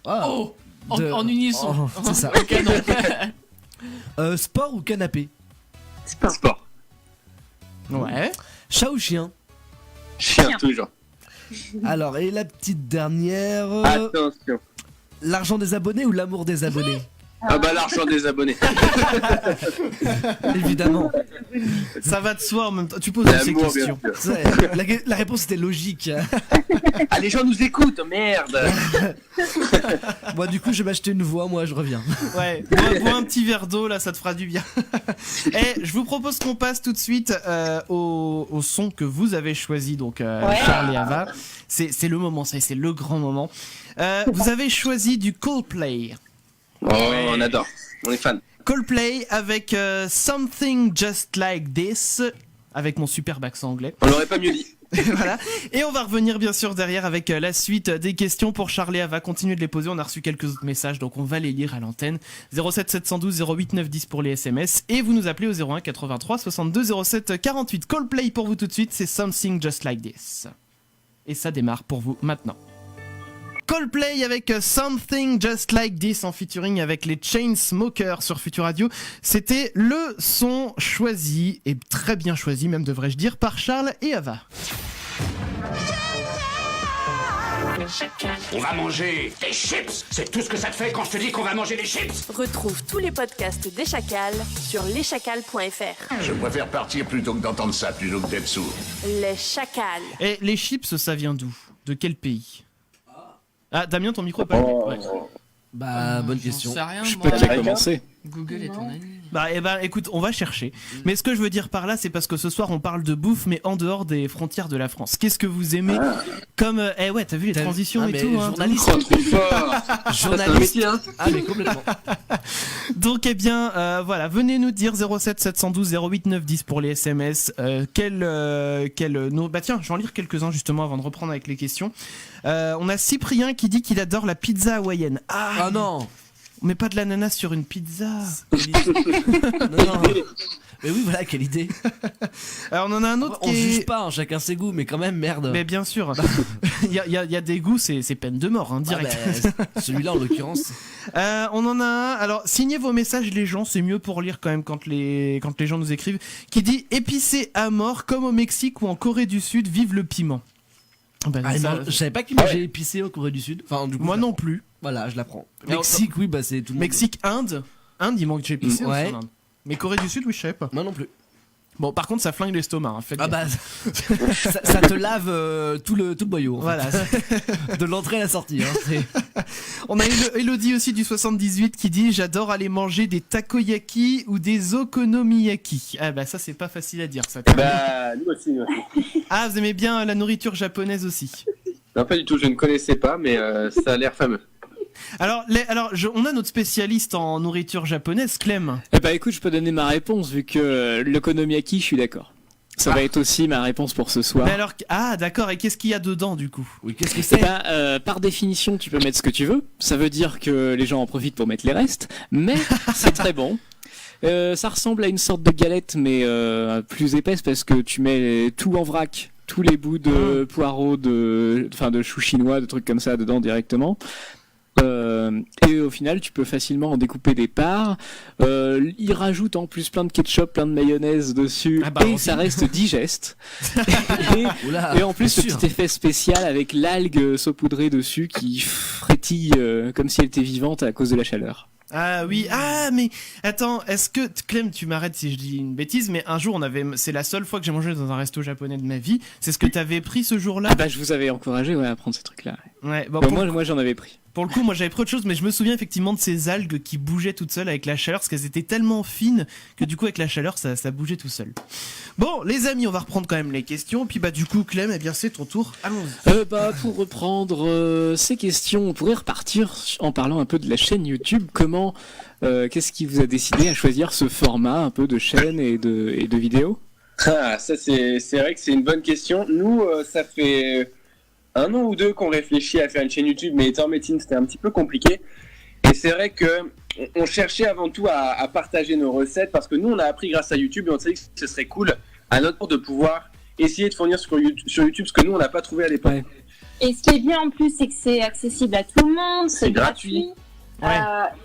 Ah, Oh, de- en unisson. Oh, c'est ça. Au canon. Sport ou canapé? Sport. Sport. Ouais. Chat ou chien? Chien, toujours. Alors, et la petite dernière... Attention. L'argent des abonnés ou l'amour des abonnés? Ah bah l'argent des abonnés. Évidemment. Ça va de soi en même temps. Tu poses ces L'amour, bien questions. sûr. La réponse était logique. Ah, les gens nous écoutent, merde. Moi, du coup, je vais m'acheter une voix, moi, je reviens. Ouais, bois un petit verre d'eau là, ça te fera du bien. Et je vous propose qu'on passe tout de suite au son que vous avez choisi, donc Charles et Ava. C'est le moment, ça, c'est le grand moment. Vous avez choisi du Coldplay. Oh, on adore. On est fan. Coldplay avec Something Just Like This, avec mon superbe accent anglais. On l'aurait pas mieux dit. Voilà. Et on va revenir bien sûr derrière avec la suite des questions pour Charles et Ava. Continuez de les poser, on a reçu quelques autres messages, donc on va les lire à l'antenne. 07 712 08 910 pour les SMS et vous nous appelez au 01 83 62 07 48. Coldplay pour vous tout de suite, c'est Something Just Like This. Et ça démarre pour vous maintenant. Coldplay avec Something Just Like This en featuring avec les Chainsmokers sur Future Radio. C'était le son choisi, et très bien choisi même devrais-je dire, par Charles et Ava. On va manger des chips. C'est tout ce que ça te fait quand je te dis qu'on va manger des chips. Retrouve tous les podcasts des Chacals sur leschacals.fr. Je préfère partir plutôt que d'entendre ça, plutôt que d'être sourd. Les Chacals. Et les chips, ça vient d'où? De quel pays? Ah, Damien, ton micro est pas allumé. Ouais. Bah, bonne question. J'en sais rien, Je moi. peux te commencer. Google est ton ami. Bah, écoute, on va chercher. Mais ce que je veux dire par là, c'est parce que ce soir, on parle de bouffe, mais en dehors des frontières de la France. Qu'est-ce que vous aimez comme... Eh ouais, t'as vu les transitions et mais tout, hein. journaliste. Oh, trop fort. C'est un métier, hein. Ah, mais complètement. Donc, eh bien, voilà, venez nous dire 07 712 08 910 pour les SMS. Bah tiens, je vais en lire quelques-uns justement avant de reprendre avec les questions. On a Cyprien qui dit qu'il adore la pizza hawaïenne. Ah non. On met pas de l'ananas sur une pizza. Non. Mais oui, voilà, quelle idée. Alors, on en a un autre On qui juge est... pas, hein, chacun ses goûts, mais quand même, merde. Mais bien sûr, il y a des goûts, c'est peine de mort, hein, direct. Ah bah, celui-là, en l'occurrence. On en a un, alors signez vos messages les gens, c'est mieux pour lire quand même quand les gens nous écrivent, qui dit épicé à mort comme au Mexique ou en Corée du Sud, vive le piment. Ben, Ah, ça- non, je savais pas qu'ils mangeaient épicé en Corée du Sud. Enfin, du coup, moi je la- non plus. Voilà, je l'apprends. Alors, Mexique, oui, bah c'est tout le monde. Mexique, Inde, il manque épicé aussi Ouais. en Inde. Mais Corée du Sud, oui, je savais pas. Moi non plus. Bon, par contre, ça flingue l'estomac, hein, faites Ah gaffe. bah, ça te lave tout le boyau. En Voilà. fait. De l'entrée à la sortie. Hein, c'est- On a Elodie aussi du 78 qui dit j'adore aller manger des takoyaki ou des okonomiyaki. Ah bah ça c'est pas facile à dire ça. Bah, nous aussi, nous aussi. Ah, vous aimez bien la nourriture japonaise aussi. Non, pas du tout, je ne connaissais pas, mais ça a l'air fameux. Alors, on a notre spécialiste en nourriture japonaise, Clem. Eh bah écoute, je peux donner ma réponse vu que l'okonomiyaki, je suis d'accord. Ça va être aussi ma réponse pour ce soir. Mais alors, d'accord, et qu'est-ce qu'il y a dedans du coup? Oui, qu'est-ce que Eh c'est? ben, par définition, tu peux mettre ce que tu veux. Ça veut dire que les gens en profitent pour mettre les restes, mais c'est très bon. Ça ressemble à une sorte de galette, mais plus épaisse parce que tu mets tout en vrac, tous les bouts de poireaux, de choux chinois, de trucs comme ça dedans directement. Et au final, tu peux facilement en découper des parts. Ils rajoutent en plus plein de ketchup, plein de mayonnaise dessus, Ah bah, et on ça dit. reste digeste. Oula, Et en plus, ce bien sûr. petit effet spécial avec l'algue saupoudrée dessus qui frétille comme si elle était vivante à cause de la chaleur. Ah oui, mais attends, est-ce que Clem, tu m'arrêtes si je dis une bêtise, mais un jour c'est la seule fois que j'ai mangé dans un resto japonais de ma vie. C'est ce que t'avais pris ce jour-là? Ah bah, je vous avais encouragé à prendre ces trucs-là. Ouais. Bon, Bah, pour, moi, j'en avais pris. pour le coup, moi j'avais pris autre chose, mais je me souviens effectivement de ces algues qui bougeaient toutes seules avec la chaleur, parce qu'elles étaient tellement fines que du coup avec la chaleur ça bougeait tout seul. Bon, les amis, on va reprendre quand même les questions, puis bah du coup Clem, eh bien c'est ton tour. Allons-y. Pour reprendre ces questions, on pourrait repartir en parlant un peu de la chaîne YouTube. Qu'est-ce qui vous a décidé à choisir ce format un peu de chaîne et de vidéo? Ah, ça c'est vrai que c'est une bonne question. Nous, ça fait 1 an ou 2 qu'on réfléchit à faire une chaîne YouTube, mais étant en médecine, c'était un petit peu compliqué. Et c'est vrai que on cherchait avant tout à partager nos recettes parce que nous, on a appris grâce à YouTube et on s'est dit que ce serait cool à notre tour de pouvoir essayer de fournir sur YouTube ce que nous, on n'a pas trouvé à l'époque. Ouais. Et ce qui est bien en plus, c'est que c'est accessible à tout le monde, c'est gratuit. Ouais.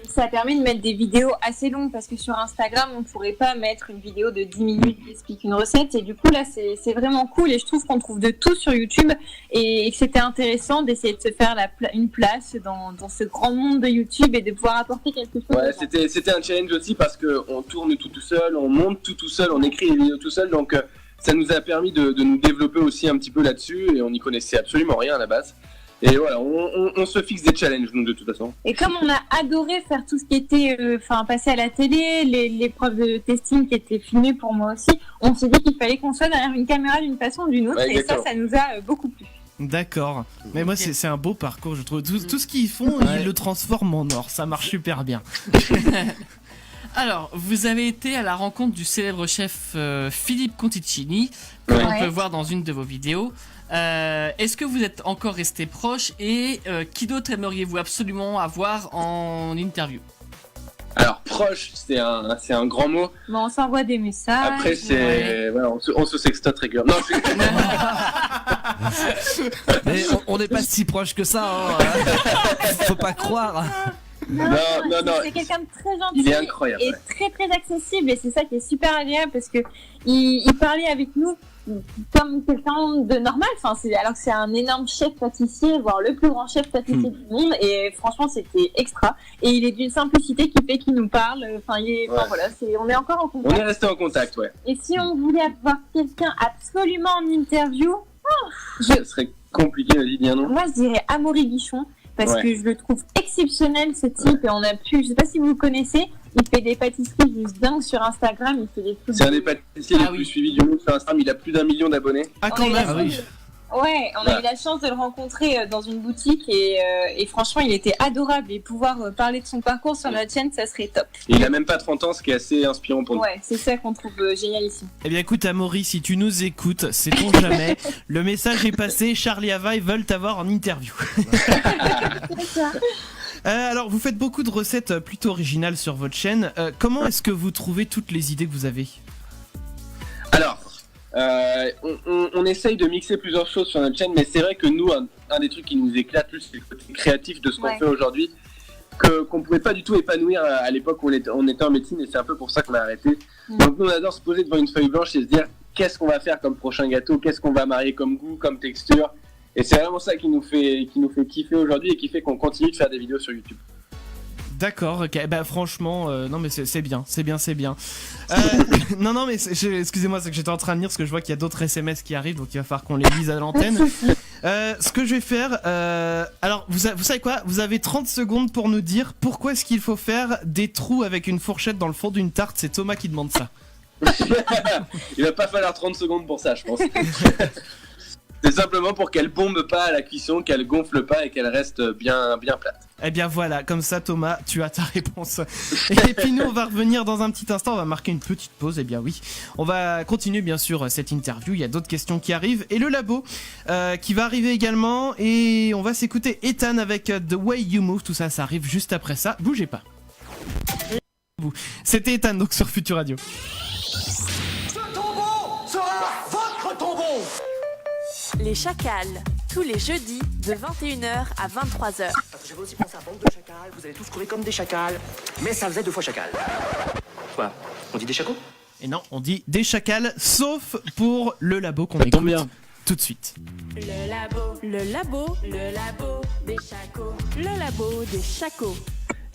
Ça permet de mettre des vidéos assez longues parce que sur Instagram, on ne pourrait pas mettre une vidéo de 10 minutes qui explique une recette. Et du coup, là, c'est vraiment cool. Et je trouve qu'on trouve de tout sur YouTube et que c'était intéressant d'essayer de se faire une place dans ce grand monde de YouTube et de pouvoir apporter quelque chose. Ouais, c'était un challenge aussi parce qu'on tourne tout seul, on monte tout seul, on écrit les vidéos tout seul. Donc, ça nous a permis de nous développer aussi un petit peu là-dessus et on n'y connaissait absolument rien à la base. Et voilà, on se fixe des challenges, nous, de toute façon. Et comme on a adoré faire tout ce qui était passer à la télé, les preuves de testing qui étaient filmées pour moi aussi, on s'est dit qu'il fallait qu'on soit derrière une caméra d'une façon ou d'une autre. Ouais, et ça nous a beaucoup plu. D'accord. Mais moi, c'est un beau parcours, je trouve. Tout ce qu'ils font, ils le transforment en or. Ça marche super bien. Alors, vous avez été à la rencontre du célèbre chef Philippe Conticini, que l'on peut voir dans une de vos vidéos. Est-ce que vous êtes encore resté proche et qui d'autre aimeriez-vous absolument avoir en interview? Alors, proche, c'est un grand mot. Bon, on s'envoie des messages. Après, voilà, on se sextote régulièrement. Non, Mais on n'est pas si proche que ça, hein. Faut pas croire. Non, c'est quelqu'un de très gentil. Il est incroyable. Et très très accessible. Et c'est ça qui est super agréable parce que il parlait avec nous comme quelqu'un de normal. Alors que c'est un énorme chef pâtissier, voire le plus grand chef pâtissier du monde. Et franchement, c'était extra. Et il est d'une simplicité qui fait qu'il nous parle. Voilà, on est encore en contact. On est resté en contact, ouais. Et si on voulait avoir quelqu'un absolument en interview, Ce serait compliqué, vas-y, dis un nom. moi je dirais Amaury Guichon. Parce que je le trouve exceptionnel ce type et je sais pas si vous le connaissez, il fait des pâtisseries juste dingues sur Instagram, il fait des trucs. C'est un des pâtissiers les plus suivis du monde sur Instagram, il a plus d'1 million d'abonnés. Ah, quand même. Ouais, on a eu la chance de le rencontrer dans une boutique et franchement il était adorable et pouvoir parler de son parcours sur notre chaîne, ça serait top. Et il a même pas 30 ans, ce qui est assez inspirant pour nous. Ouais, c'est ça qu'on trouve génial ici. Eh bien écoute Amaury, si tu nous écoutes, sait-on jamais, le message est passé, Charlie Hava, ils veulent t'avoir en interview. Alors vous faites beaucoup de recettes plutôt originales sur votre chaîne, comment est-ce que vous trouvez toutes les idées que vous avez? Alors, on essaye de mixer plusieurs choses sur notre chaîne, mais c'est vrai que nous, un des trucs qui nous éclate plus, c'est le côté créatif de ce qu'on fait aujourd'hui, qu'on pouvait pas du tout épanouir à l'époque où on était en médecine, et c'est un peu pour ça qu'on a arrêté. Donc nous, on adore se poser devant une feuille blanche et se dire qu'est-ce qu'on va faire comme prochain gâteau, qu'est-ce qu'on va marier comme goût, comme texture, et c'est vraiment ça qui nous fait kiffer aujourd'hui et qui fait qu'on continue de faire des vidéos sur YouTube. D'accord, ok, bah franchement, non mais c'est bien. Non mais excusez-moi, c'est que j'étais en train de lire parce que je vois qu'il y a d'autres SMS qui arrivent, donc il va falloir qu'on les lise à l'antenne. Ce que je vais faire, alors vous savez quoi, vous avez 30 secondes pour nous dire pourquoi est-ce qu'il faut faire des trous avec une fourchette dans le fond d'une tarte, c'est Thomas qui demande ça. Il va pas falloir 30 secondes pour ça, je pense. C'est simplement pour qu'elle bombe pas à la cuisson, qu'elle gonfle pas et qu'elle reste bien plate. Eh bien voilà, comme ça Thomas, tu as ta réponse. Et puis nous on va revenir dans un petit instant, on va marquer une petite pause, eh bien oui. On va continuer bien sûr cette interview, il y a d'autres questions qui arrivent. Et le labo qui va arriver également. Et on va s'écouter Ethan avec The Way You Move, tout ça, ça arrive juste après ça, bougez pas. C'était Ethan donc sur Futur Radio. Ce tombeau sera votre tombeau. Les Chacals, tous les jeudis de 21h à 23h. J'avais aussi pensé à bande de chacals, vous allez tous courir comme des chacals. Mais ça faisait 2 fois chacal. Quoi? On dit des chacals? Et non, on dit des chacals, sauf pour le labo qu'on écoute tombe bien. tout de suite. Le labo des chacos. Le labo des chacos.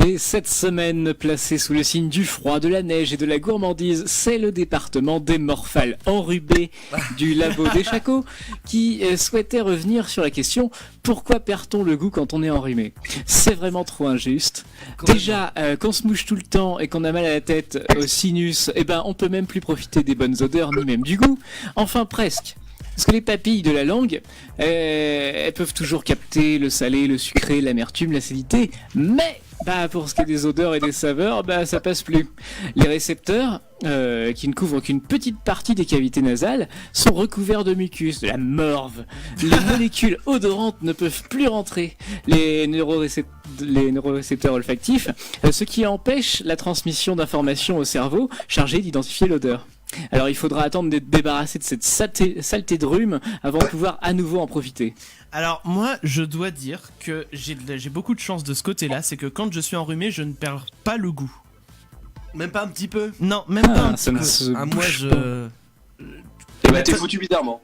Et cette semaine, placée sous le signe du froid, de la neige et de la gourmandise, c'est le département des Morphales enrubés du labo des Chacos qui souhaitait revenir sur la question « Pourquoi perd-on le goût quand on est enrhumé ?» C'est vraiment trop injuste. Déjà, qu'on se mouche tout le temps et qu'on a mal à la tête, au sinus, eh ben on peut même plus profiter des bonnes odeurs ni même du goût. Enfin presque. Parce que les papilles de la langue, elles peuvent toujours capter le salé, le sucré, l'amertume, l'acidité, mais Bah pour ce qui est des odeurs et des saveurs, bah ça passe plus. Les récepteurs, qui ne couvrent qu'une petite partie des cavités nasales, sont recouverts de mucus, de la morve. Les molécules odorantes ne peuvent plus rentrer. Les neurorécepteurs olfactifs, ce qui empêche la transmission d'informations au cerveau chargé d'identifier l'odeur. Alors il faudra attendre d'être débarrassé de cette saleté de rhume avant de pouvoir à nouveau en profiter. Alors moi, je dois dire que j'ai beaucoup de chance de ce côté-là, c'est que quand je suis enrhumé, je ne perds pas le goût. Même pas un petit peu. Non, même pas un ça petit ne peu. se Ah, moi bouge je. pas. Et bah t'es foutu bizarrement.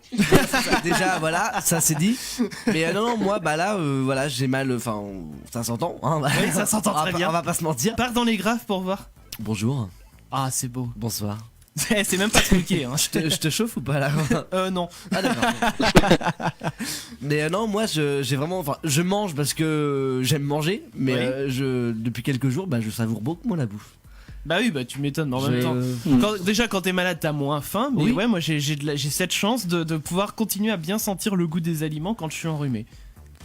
Déjà voilà, ça c'est dit. Mais non, moi bah là, voilà, j'ai mal. Enfin, ça s'entend. Hein, Oui, ça s'entend très bien. On va pas se mentir. Pars dans les graphes pour voir. Bonjour. Ah, c'est beau. Bonsoir. C'est même pas truqué, hein. Je te chauffe ou pas là? Non. Ah d'accord. Mais non, moi j'ai vraiment, enfin, je mange parce que j'aime manger, mais depuis quelques jours, bah je savoure beaucoup moins la bouffe. Bah oui, bah tu m'étonnes, mais en même temps. Déjà, quand t'es malade, t'as moins faim, mais Oui. ouais, moi j'ai cette chance de pouvoir continuer à bien sentir le goût des aliments quand je suis enrhumé.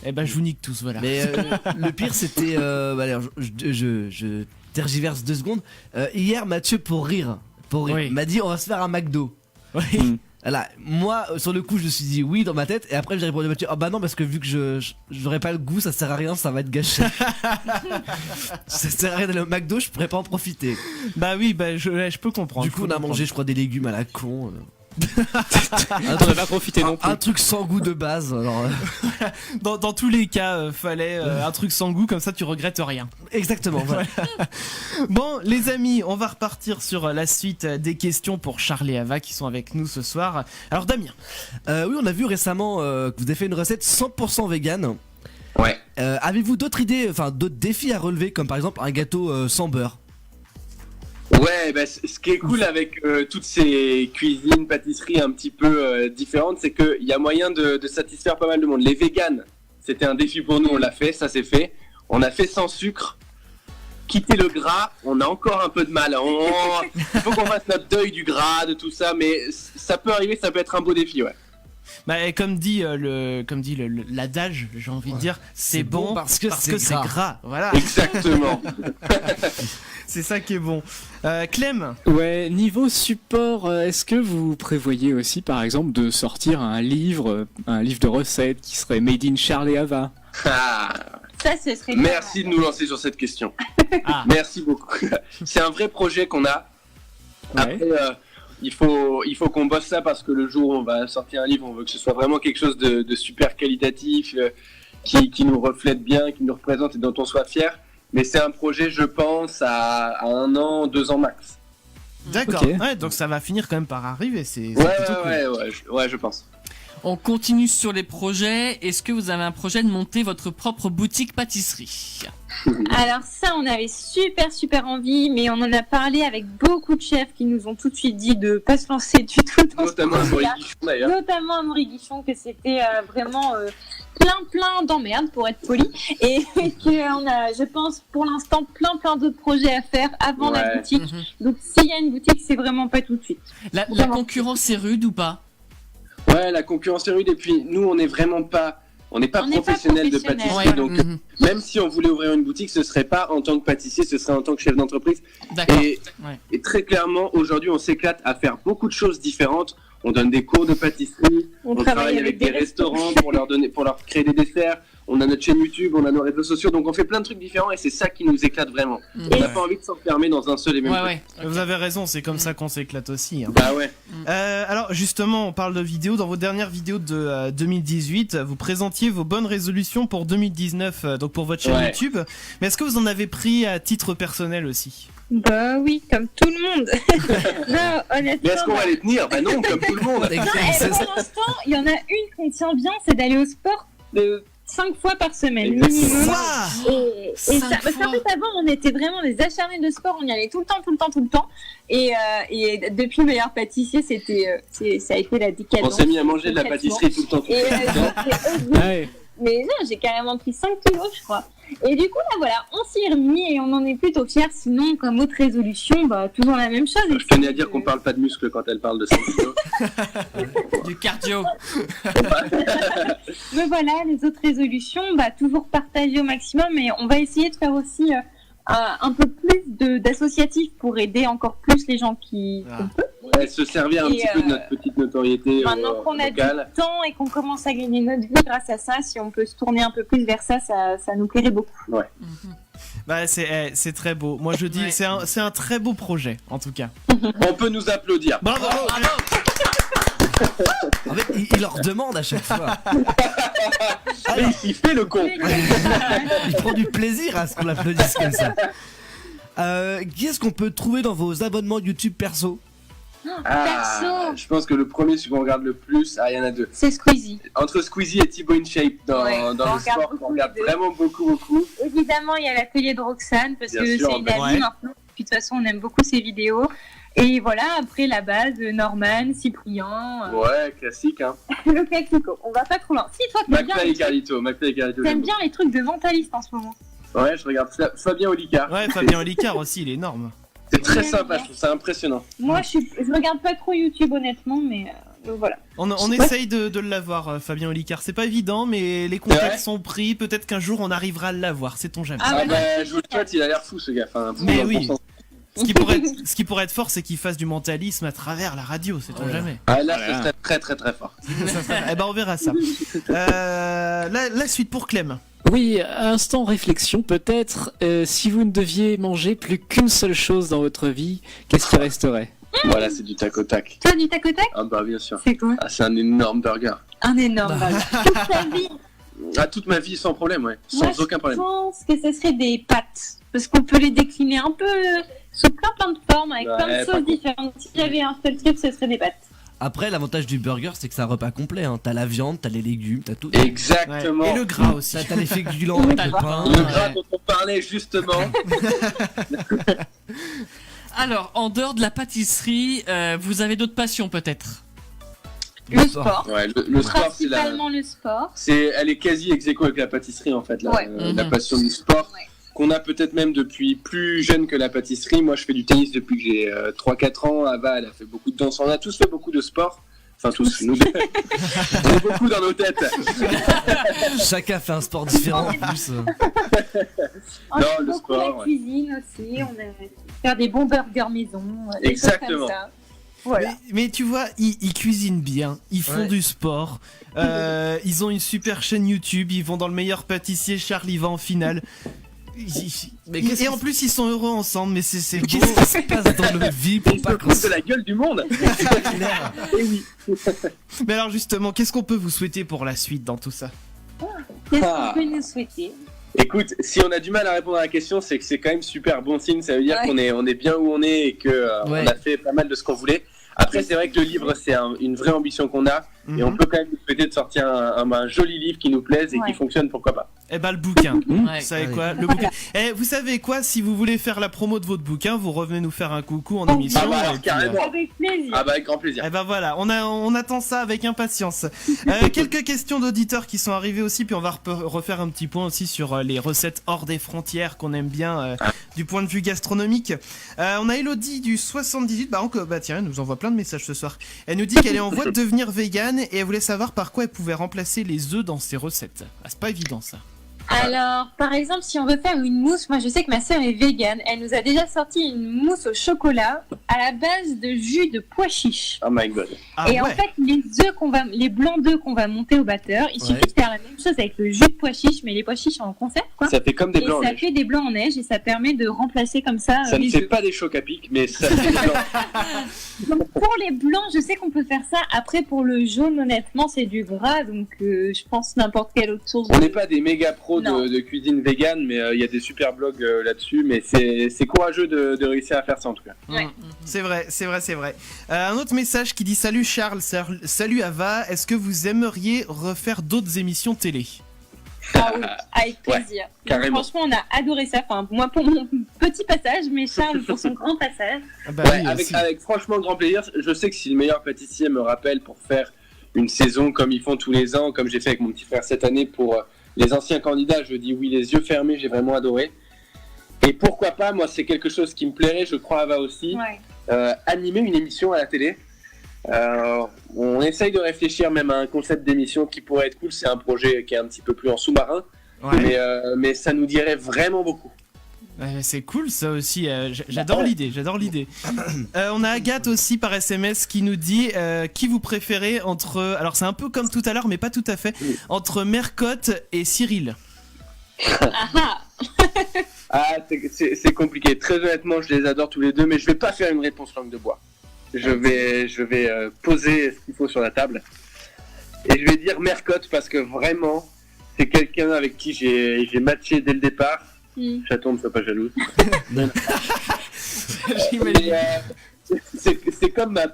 Eh ben, je vous nique tous, voilà. Mais le pire c'était, bah, alors, je tergiverse 2 secondes. Hier, Mathieu pour rire Oui. m'a dit on va se faire un McDo. Oui. Voilà, moi sur le coup je me suis dit oui dans ma tête et après j'ai répondu à Mathieu, ah bah non parce que vu que j'aurais pas le goût, ça sert à rien, ça va être gâché. Ça sert à rien d'aller au McDo, je pourrais pas en profiter. Bah oui, bah je peux comprendre. Du coup on a mangé je crois des légumes à la con. On n'a pas profité non plus. Un truc sans goût de base. Alors, Dans tous les cas, fallait un truc sans goût, comme ça tu regrettes rien. exactement. Voilà. Bon, les amis, on va repartir sur la suite des questions pour Charles et Ava qui sont avec nous ce soir. Alors Damien. Oui, on a vu récemment que vous avez fait une recette 100% vegan. Ouais. Avez-vous d'autres idées, enfin d'autres défis à relever, comme par exemple un gâteau sans beurre? Ouais, bah, ce qui est cool avec toutes ces cuisines, pâtisseries un petit peu différentes, c'est qu'il y a moyen de satisfaire pas mal de monde. Les véganes, c'était un défi pour nous, on l'a fait, ça c'est fait. On a fait sans sucre. Quitter le gras, on a encore un peu de mal. Il faut qu'on fasse notre deuil du gras, de tout ça, mais ça peut arriver, ça peut être un beau défi, ouais. Bah, et comme dit l'adage, j'ai envie de dire, c'est bon parce que c'est gras. Voilà, Exactement. c'est ça qui est bon. Clem. Ouais, niveau support, est-ce que vous prévoyez aussi par exemple de sortir un livre de recettes qui serait Made in Charles et Ava? Ah. Ça, ce serait Merci de nous lancer sur cette question. Ah. Merci beaucoup. C'est un vrai projet qu'on a. Ouais. Après, il faut qu'on bosse ça parce que le jour où on va sortir un livre, on veut que ce soit vraiment quelque chose de super qualitatif, qui nous reflète bien, qui nous représente et dont on soit fier. Mais c'est un projet, je pense, à 1 an, 2 ans max. D'accord. Ok. Ouais, donc ça va finir quand même par arriver. C'est Ouais, plutôt cool. ouais, je pense. On continue sur les projets. Est-ce que vous avez un projet de monter votre propre boutique pâtisserie? Alors ça, on avait super envie, mais on en a parlé avec beaucoup de chefs qui nous ont tout de suite dit de pas se lancer du tout dans Notamment ce projet-là. Maurice Guichon d'ailleurs. Notamment à Maurice Guichon, que c'était vraiment plein d'emmerdes pour être poli, et qu'on a, je pense, pour l'instant plein d'autres projets à faire avant la Ouais. boutique. Donc s'il y a une boutique, c'est vraiment pas tout de suite. La Vraiment. concurrence est rude ou pas? Ouais, la concurrence est rude et puis nous, on n'est pas On n'est pas professionnels de professionnels. pâtisserie, Ouais. donc Mhm. même si on voulait ouvrir une boutique, ce serait pas en tant que pâtissier, ce serait en tant que chef d'entreprise. D'accord. Et, Ouais. et très clairement, aujourd'hui, on s'éclate à faire beaucoup de choses différentes. On donne des cours de pâtisserie, on travaille avec des restaurants pour leur créer des desserts. On a notre chaîne YouTube, on a nos réseaux sociaux, donc on fait plein de trucs différents et c'est ça qui nous éclate vraiment. Mhm. On n'a pas envie de s'enfermer dans un seul et même Ouais, truc. ouais. Vous avez raison, c'est comme ça qu'on s'éclate aussi. Hein. Bah ouais. Alors justement, on parle de vidéos. Dans vos dernières vidéos de 2018, vous présentiez vos bonnes résolutions pour 2019, donc pour votre chaîne Ouais. YouTube. Mais est-ce que vous en avez pris à titre personnel aussi? Bah oui, comme tout le monde. Non, honnêtement. Mais est-ce qu'on va les tenir? Bah non, comme tout le monde. Non, et pour l'instant, il y en a une qu'on tient bien, c'est d'aller au sport 5 fois par semaine minimum. Ouah. Et Cinq ça, parce qu'en fois. fait avant on était vraiment des acharnés de sport, on y allait tout le temps. Et depuis Meilleur Pâtissier, ça a été la On décadence. s'est mis à manger de la concrètement. pâtisserie tout le temps. Et Ah ouais. mais non, j'ai carrément pris 5 kilos, je crois. Et du coup, là, voilà, on s'y est remis et on en est plutôt fiers. Sinon, comme autre résolution, bah, toujours la même chose. Je tenais à dire qu'on parle pas de muscles quand elle parle de 5 kilos. Du cardio. Mais voilà, les autres résolutions, bah, toujours partager au maximum. Et on va essayer de faire aussi un peu plus d'associatifs pour aider encore plus les gens qui qu'on peut. Ouais, se servir un petit peu de notre petite notoriété Maintenant qu'on a locale. du temps et qu'on commence à gagner notre vie grâce à ça, si on peut se tourner un peu plus vers ça, ça nous plairait beaucoup. Ouais. Bah c'est très beau. Moi je dis c'est un très beau projet en tout cas. On peut nous applaudir. Bravo. En fait, il leur demande à chaque fois. Il fait le con. Il prend du plaisir à ce qu'on l'applaudisse comme ça. Qui est-ce qu'on peut trouver dans vos abonnements YouTube perso? Perso. Je pense que le premier, celui qu'on regarde le plus, il y en a deux. C'est Squeezy. Entre Squeezie et Thibaut InShape dans On le regarde sport, beaucoup on regarde les deux. vraiment beaucoup. Évidemment, il y a l'atelier de Roxane parce Bien que sûr, c'est une ouais. amie maintenant. Puis de toute façon, on aime beaucoup ses vidéos. Et voilà, après la base, Norman, Cyprien, Ouais, classique, hein. le classico. On va pas trop loin. Si, toi, t'aimes bien, McFly et Carlito. t'aimes bien les trucs de mentaliste en ce moment. Ouais, je regarde Fabien Olicard. Ouais, Fabien Olicard aussi, il est énorme. C'est très Ouais, sympa, ouais. je trouve ça impressionnant. Moi, je regarde pas trop YouTube, honnêtement, mais voilà. On essaye de l'avoir, Fabien Olicard. C'est pas évident, mais les contacts Ouais. sont pris. Peut-être qu'un jour on arrivera à l'avoir, sait-on jamais. Ah, Bah, je vous le souhaite, il a l'air fou ce gars. Enfin, Mais dans le oui. bon sens. Ce qui pourrait être fort, c'est qu'il fasse du mentalisme à travers la radio, sait-on jamais. Ah, là, ce serait très très très fort. Eh ben on verra ça. La suite pour Clem. Oui, instant réflexion peut-être. Si vous ne deviez manger plus qu'une seule chose dans votre vie, qu'est-ce qui resterait? Voilà, c'est du tac au tac. Toi, du tac au tac, Ah bah bien sûr. c'est quoi? Ah, c'est un énorme burger. Un énorme burger. Toute ta vie. Ah, toute ma vie sans problème, ouais. Sans Moi, aucun problème. Je pense que ce serait des pâtes. Parce qu'on peut les décliner un peu sous plein de formes, avec plein de Ouais, pas sauces con. différentes. Si j'avais un seul truc, ce serait des pâtes. Après, l'avantage du burger, c'est que c'est un repas complet. Hein. T'as la viande, t'as les légumes, t'as tout. Exactement. Et le gras aussi. T'as les féculents avec le pain. Le gras dont on parlait justement. Alors, en dehors de la pâtisserie, vous avez d'autres passions peut-être? Le sport. Ouais, le sport, c'est la... Principalement le sport. Elle est quasi ex aequo avec la pâtisserie en fait, Ouais. la passion du sport. Ouais. Qu'on a peut-être même depuis plus jeune que la pâtisserie. Moi je fais du tennis depuis que j'ai 3-4 ans. Ava elle a fait beaucoup de danse. On a tous fait beaucoup de sport. Enfin tous, nous deux. On est beaucoup dans nos têtes. Chacun fait un sport différent en plus. On Non, aime le beaucoup sport, la ouais. cuisine aussi. On aime faire des bons burgers maison. Des choses Exactement. comme ça. Voilà. Mais tu vois, ils cuisinent bien, ils font Ouais. du sport, ils ont une super chaîne YouTube, ils vont dans le meilleur pâtissier, Charles y va en finale. Mais qu'est-ce Et que en plus ils sont heureux ensemble, mais c'est beau. Qu'est-ce qui se passe dans le vie pour Ils pas se qu'on foutent de la gueule du monde. clair? Mais alors justement, qu'est-ce qu'on peut vous souhaiter pour la suite dans tout ça? Qu'est-ce Ah. qu'on peut nous souhaiter? Écoute, si on a du mal à répondre à la question, c'est que c'est quand même super bon signe. Ça veut dire Ouais. qu'on est bien où on est et que Ouais. on a fait pas mal de ce qu'on voulait. Après, c'est vrai que le livre, c'est une vraie ambition qu'on a. Et on peut quand même nous souhaiter de sortir un joli livre qui nous plaise et Ouais. qui fonctionne, pourquoi pas. Eh ben le bouquin. Ouais. Vous savez Ouais. quoi, le bouquin. Eh, vous savez quoi, si vous voulez faire la promo de votre bouquin, vous revenez nous faire un coucou en émission. Ah bah alors, et puis, carrément. Avec plaisir. Ah bah avec grand plaisir. Eh ben voilà, on attend ça avec impatience. Quelques questions d'auditeurs qui sont arrivées aussi, puis on va refaire un petit point aussi sur les recettes hors des frontières qu'on aime bien du point de vue gastronomique. On a Elodie du 78, bah tiens, elle nous envoie plein de messages ce soir. Elle nous dit qu'elle est en voie de devenir végane et elle voulait savoir par quoi elle pouvait remplacer les œufs dans ses recettes. Ah, c'est pas évident ça. Alors, par exemple, si on veut faire une mousse, moi je sais que ma sœur est végane. Elle nous a déjà sorti une mousse au chocolat à la base de jus de pois chiche. Oh my god. Ah Et en ouais. fait, les blancs d'œufs qu'on va monter au batteur, il suffit de faire la même chose avec le jus de pois chiche, mais les pois chiches en conserve, quoi. Ça fait comme des Et blancs en ça neige. fait des blancs en neige et ça permet de remplacer comme ça, Ça ne les fait œufs. pas des chocs à pic, mais ça fait des blancs. Donc pour les blancs, je sais qu'on peut faire ça. Après, pour le jaune, honnêtement, c'est du gras, donc je pense n'importe quelle autre source. On n'est pas des méga pros Non. de cuisine vegan, mais il y a des super blogs là-dessus. Mais c'est courageux de réussir à faire ça en tout cas. Ouais. C'est vrai. Un autre message qui dit salut Charles, salut Ava, est-ce que vous aimeriez refaire d'autres émissions télé? Ah oui, avec plaisir. carrément. Franchement, on a adoré ça. Enfin, moi pour mon petit passage, mais Charles pour son grand passage. Ah bah Ouais, oui, aussi. avec franchement grand plaisir. Je sais que si le meilleur pâtissier me rappelle pour faire une saison comme ils font tous les ans, comme j'ai fait avec mon petit frère cette année pour les anciens candidats, je dis oui les yeux fermés, j'ai vraiment adoré. Et pourquoi pas, moi c'est quelque chose qui me plairait, je crois Ava aussi, Ouais. animer une émission à la télé. On essaye de réfléchir même à un concept d'émission qui pourrait être cool, c'est un projet qui est un petit peu plus en sous-marin, Ouais. mais ça nous dirait vraiment beaucoup. C'est cool ça aussi, j'adore l'idée, on a Agathe aussi par SMS qui nous dit qui vous préférez entre, alors c'est un peu comme tout à l'heure mais pas tout à fait, entre Mercotte et Cyril. C'est compliqué. Très honnêtement, je les adore tous les deux, mais je vais pas faire une réponse langue de bois. Je vais poser ce qu'il faut sur la table. Et je vais dire Mercotte parce que vraiment, c'est quelqu'un avec qui j'ai matché dès le départ. Chaton, ne sois pas jalouse. C'est comme ma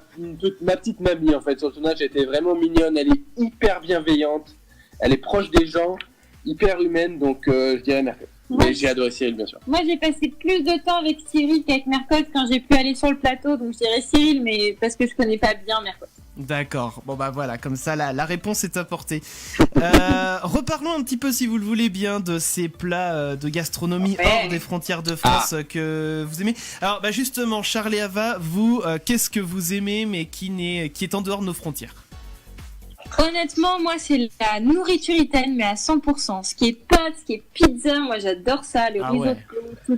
petite mamie en fait. Sur le tournage, elle était vraiment mignonne. Elle est hyper bienveillante. Elle est proche des gens, hyper humaine. Donc je dirais Mercotte. Mais j'ai adoré Cyril, bien sûr. Moi, j'ai passé plus de temps avec Cyril qu'avec Mercotte quand j'ai pu aller sur le plateau. Donc je dirais Cyril, mais parce que je connais pas bien Mercotte. D'accord, bon bah voilà, comme ça la réponse est apportée. Reparlons un petit peu, si vous le voulez bien, de ces plats de gastronomie hors des frontières de France que vous aimez. Alors bah justement, Charles et Ava, vous, qu'est-ce que vous aimez mais qui est en dehors de nos frontières? Honnêtement, moi, c'est la nourriture italienne, mais à 100%. Ce qui est pâtes, ce qui est pizza, moi, j'adore ça. Le risotto,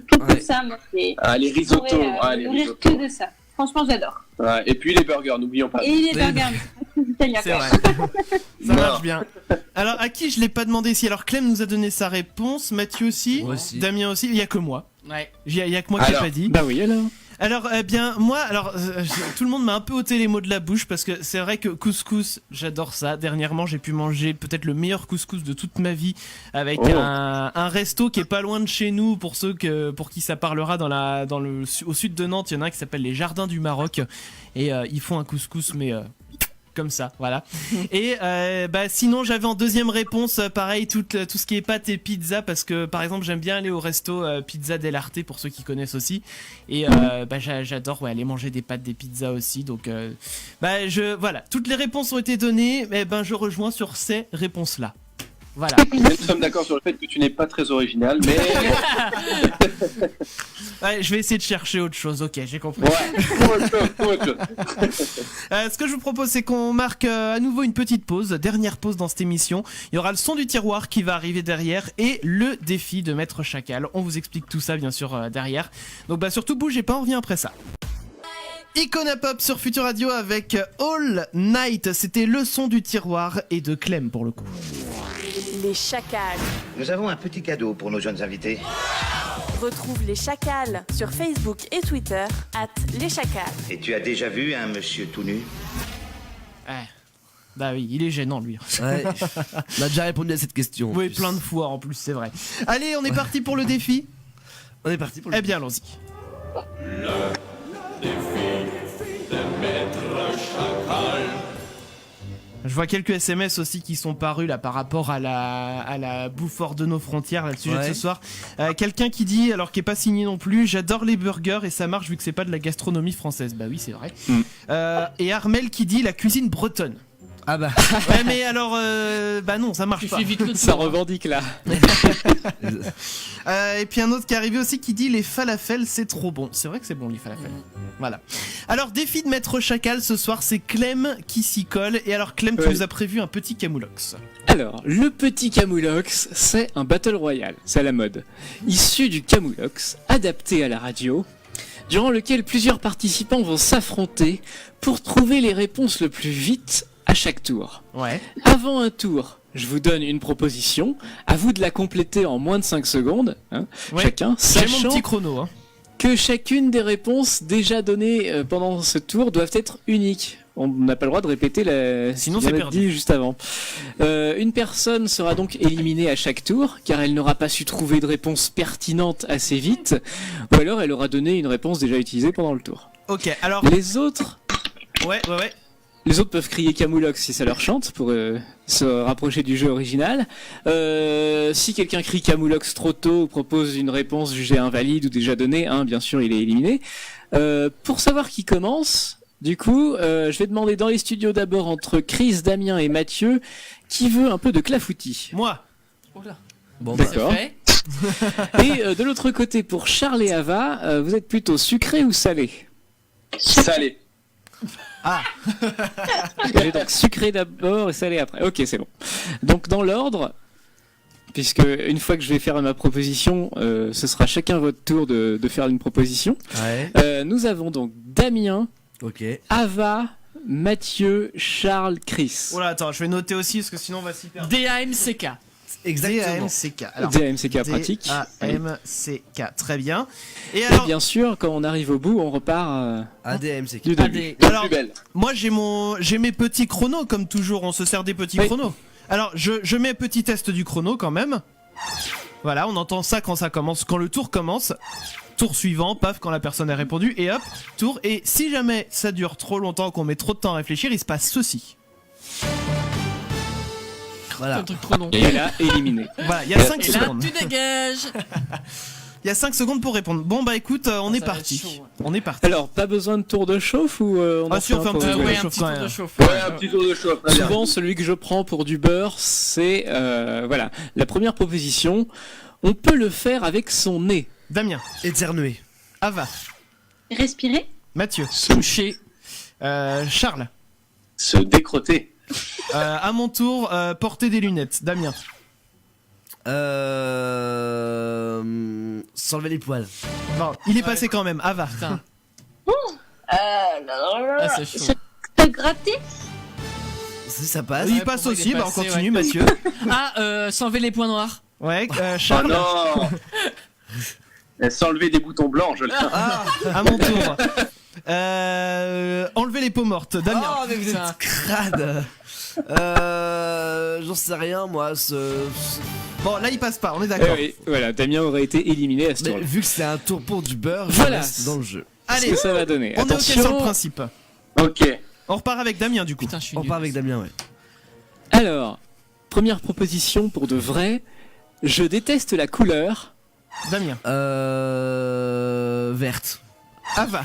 tout ça, moi, c'est... les risottos, nourrir que de ça. Franchement, j'adore. Ouais, et puis les burgers, n'oublions pas. Et les burgers, c'est vrai. Ça marche bien. Alors, à qui je l'ai pas demandé ici? Alors, Clem nous a donné sa réponse, Mathieu aussi, Damien aussi, il y a que moi. Ouais. Il y a que moi qui l'ai pas dit. Bah oui, alors. Alors, eh bien, moi, tout le monde m'a un peu ôté les mots de la bouche parce que c'est vrai que couscous, j'adore ça. Dernièrement, j'ai pu manger peut-être le meilleur couscous de toute ma vie avec un resto qui est pas loin de chez nous. Pour ceux pour qui ça parlera au sud de Nantes, il y en a un qui s'appelle les Jardins du Maroc et ils font un couscous mais comme ça, voilà. Et sinon j'avais en deuxième réponse pareil tout ce qui est pâtes et pizza parce que par exemple j'aime bien aller au resto Pizza Del Arte pour ceux qui connaissent aussi et j'adore aller manger des pâtes, des pizzas aussi donc voilà, toutes les réponses ont été données et je rejoins sur ces réponses là. Voilà. Nous sommes d'accord sur le fait que tu n'es pas très original, mais... Ouais, je vais essayer de chercher autre chose, ok, j'ai compris. Ouais, ce que je vous propose, c'est qu'on marque à nouveau une petite pause, dernière pause dans cette émission. Il y aura le son du tiroir qui va arriver derrière et le défi de Maître Chacal. On vous explique tout ça, bien sûr, derrière. Donc surtout, bougez pas, on revient après ça. Icona Pop sur Future Radio avec All Night. C'était le son du tiroir et de Clem pour le coup. Les chacals. Nous avons un petit cadeau pour nos jeunes invités. Retrouve les chacals sur Facebook et Twitter @leschacals. Et tu as déjà vu un monsieur tout nu? Bah oui, il est gênant lui. Ouais, on a déjà répondu à cette question. Oui, plein de fois en plus, c'est vrai. Allez, on est parti pour le défi. On est parti pour le défi. Eh bien, allons-y. Le défi de Maître Chacal. Je vois quelques SMS aussi qui sont parus là par rapport à la bouffe hors de nos frontières, là, le sujet de ce soir. Quelqu'un qui dit, alors qui est pas signé non plus, j'adore les burgers et ça marche vu que c'est pas de la gastronomie française. Bah oui, c'est vrai. Et Armel qui dit la cuisine bretonne. Ah bah. Ouais, mais alors, non, ça marche pas. Ça revendique là. Et puis un autre qui est arrivé aussi qui dit les falafels c'est trop bon. C'est vrai que c'est bon les falafels. Voilà. Alors défi de Maître Chacal ce soir, c'est Clem qui s'y colle. Et alors Clem, tu nous as prévu un petit camoulox. Alors, le petit camoulox, c'est un battle royale, c'est à la mode. Issu du camoulox, adapté à la radio, durant lequel plusieurs participants vont s'affronter pour trouver les réponses le plus vite à chaque tour. Ouais. Avant un tour, je vous donne une proposition, à vous de la compléter en moins de 5 secondes, chacun, J'ai sachant mon petit chrono. que chacune des réponses déjà données pendant ce tour doivent être uniques. On n'a pas le droit de répéter sinon c'est perdu. Dit juste avant. Une personne sera donc éliminée à chaque tour, car elle n'aura pas su trouver de réponse pertinente assez vite, ou alors elle aura donné une réponse déjà utilisée pendant le tour. Ok, alors... Les autres... Ouais. Les autres peuvent crier Camoulox si ça leur chante pour se rapprocher du jeu original. Si quelqu'un crie Camoulox trop tôt ou propose une réponse jugée invalide ou déjà donnée, bien sûr il est éliminé. Pour savoir qui commence, du coup, je vais demander dans les studios d'abord entre Chris, Damien et Mathieu, qui veut un peu de clafoutis. Moi. Bon, d'accord. Et de l'autre côté, pour Charles et Ava, vous êtes plutôt sucré ou salé? Salé. Ah. J'ai donc sucré d'abord et salé après. Ok, c'est bon. Donc dans l'ordre, puisque une fois que je vais faire ma proposition, ce sera chacun votre tour de faire une proposition. Ouais. Nous avons donc Damien, Ok. Ava, Mathieu, Charles, Chris. Oh là, attends, je vais noter aussi parce que sinon on va s'y perdre. DAMCK. Exactement. DAMCK. Alors, DAMCK pratique. DAMCK, très bien. Et Et alors, bien sûr, quand on arrive au bout, on repart ADM, c'est du début. alors Plus belle. moi j'ai mes petits chronos comme toujours, on se sert des petits Oui. chronos. Alors, je mets un petit test du chrono quand même. Voilà, on entend ça quand ça commence, quand le tour commence. Tour suivant, paf, quand la personne a répondu, et hop, tour. Et si jamais ça dure trop longtemps, qu'on met trop de temps à réfléchir, il se passe ceci. Voilà. Un truc trop long. Et là, éliminé. Voilà, il y a 5 Et là, secondes. tu dégages. Il y a 5 secondes pour répondre. Bon bah écoute, on est Ça va parti. être chaud, ouais. On est parti. Alors, pas besoin de tour de chauffe ou on Ah en si, on fait un pour petit jouer tour de Ouais, un chauffe petit quand tour même. de chauffe. Ouais, un petit tour de chauffe. très bien. Souvent, celui que je prends pour du beurre, c'est voilà la première proposition. On peut le faire avec son nez. Damien, Éternuer. Ava, Respirer. Mathieu, Touché. Charles. Se décrotter. À mon tour, porter des lunettes. Damien. S'enlever les poils. Bon, il est passé quand même. Ava. Putain. Ah, c'est chaud. Te gratter. Si ça passe. Il Ouais, passe pour moi, il aussi, est bah on passé, continue, ouais. Mathieu. Ah, s'enlever les points noirs. Ouais, Ah Charles. non. S'enlever des boutons blancs, je le fais. Ah, À mon tour. Enlever les peaux mortes. Damien. oh, mais vous Putain. êtes crade. J'en sais rien, moi. Bon, là il passe pas, on est Eh d'accord. oui, voilà, Damien aurait été éliminé à ce Mais tour-là. vu que c'est un tour pour du beurre, Voilà. je reste dans le jeu. Ce Allez, que ça va donner. on est ok sur le Attention. principe. Ok. On repart avec Damien du coup. Putain, je suis On nul. part avec Damien, ouais. Alors, première proposition pour de vrai. Je déteste la couleur. Damien. Verte. Ava.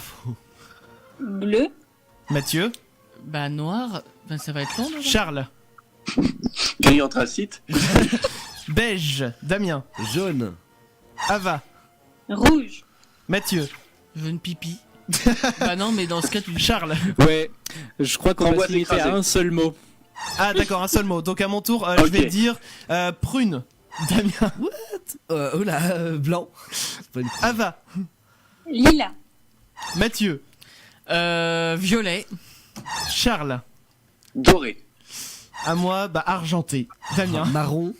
Bleu. Mathieu. Bah, noir, ben, ça va être long. déjà. Charles. Gris anthracite. Beige. Damien. Jaune. Ava. Rouge. Mathieu. Jaune pipi. Bah, non, mais dans ce cas, tu. Charles. Ouais, je crois qu'on va Framboise se limiter à écrasée. un seul mot. Ah d'accord, un seul mot. Donc à mon tour, je Ok. vais dire prune. Damien. Blanc. C'est pas une- Ava. Lila. Mathieu. Violet. Charles. Doré. À moi, bah argenté. Damien. Marron.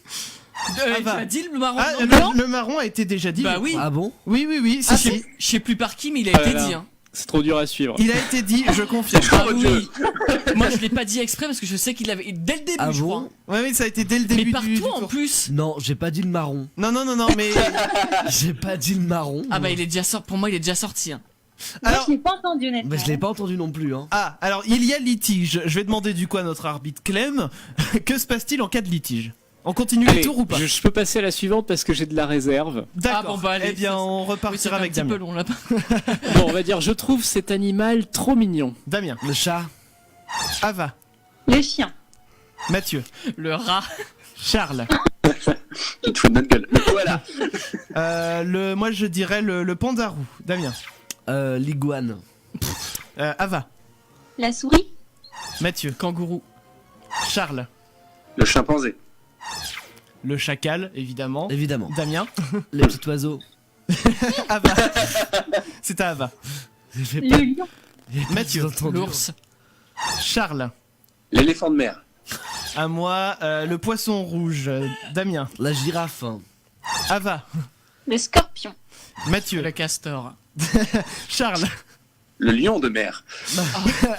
Ah, Tu bah. as dit le marron Ah, non, blanc le marron a été déjà dit. Bah oui. Ah bon? Oui, oui, oui. Si, Ah, si. je sais plus par qui, mais il a Ah été là là. dit. Hein. C'est trop dur à suivre. Il a été dit, je confirme. Ah Oh, oui. Moi, je l'ai pas dit exprès parce que je sais qu'il avait. Dès le début, Ah je crois. bon? Ouais, oui, ça a été dès le Mais début partout du en tour. plus. Non, j'ai pas dit le marron. Non, non, non, non, mais J'ai pas dit le marron. Ah bah il est déjà sorti. Pour moi, il est déjà sorti. Hein. Moi, alors. je l'ai pas entendu, honnêtement. Mais je l'ai pas entendu non plus, hein. Ah, alors il y a litige. Je vais demander du coup à notre arbitre Clem. Que se passe-t-il en cas de litige? On continue les Allez, tours ou pas? je peux passer à la suivante parce que j'ai de la réserve. D'accord. Ah bon, bah, allez, eh bien, ça- on Oui, c'est repartira un avec petit peu Damien. long là-bas. Bon, on va dire, je trouve cet animal trop mignon. Damien. Le chat. Ava. Le chien. Mathieu. Le rat. Charles. Tu te fous de notre gueule. Voilà. Moi je dirais le pandarou. Damien. L'iguane. Ava. La souris. Mathieu. Kangourou. Charles. Le chimpanzé. Le chacal, évidemment. Évidemment. Damien. Les petits oiseaux. Ava. C'est à Ava. J'ai fait Le pas- lion. Mathieu. J'ai entendu. L'ours. Charles. L'éléphant de mer. À moi, le poisson rouge. Damien. La girafe. Ava. Le scorpion. Mathieu. Le castor. Charles. Le lion de mer.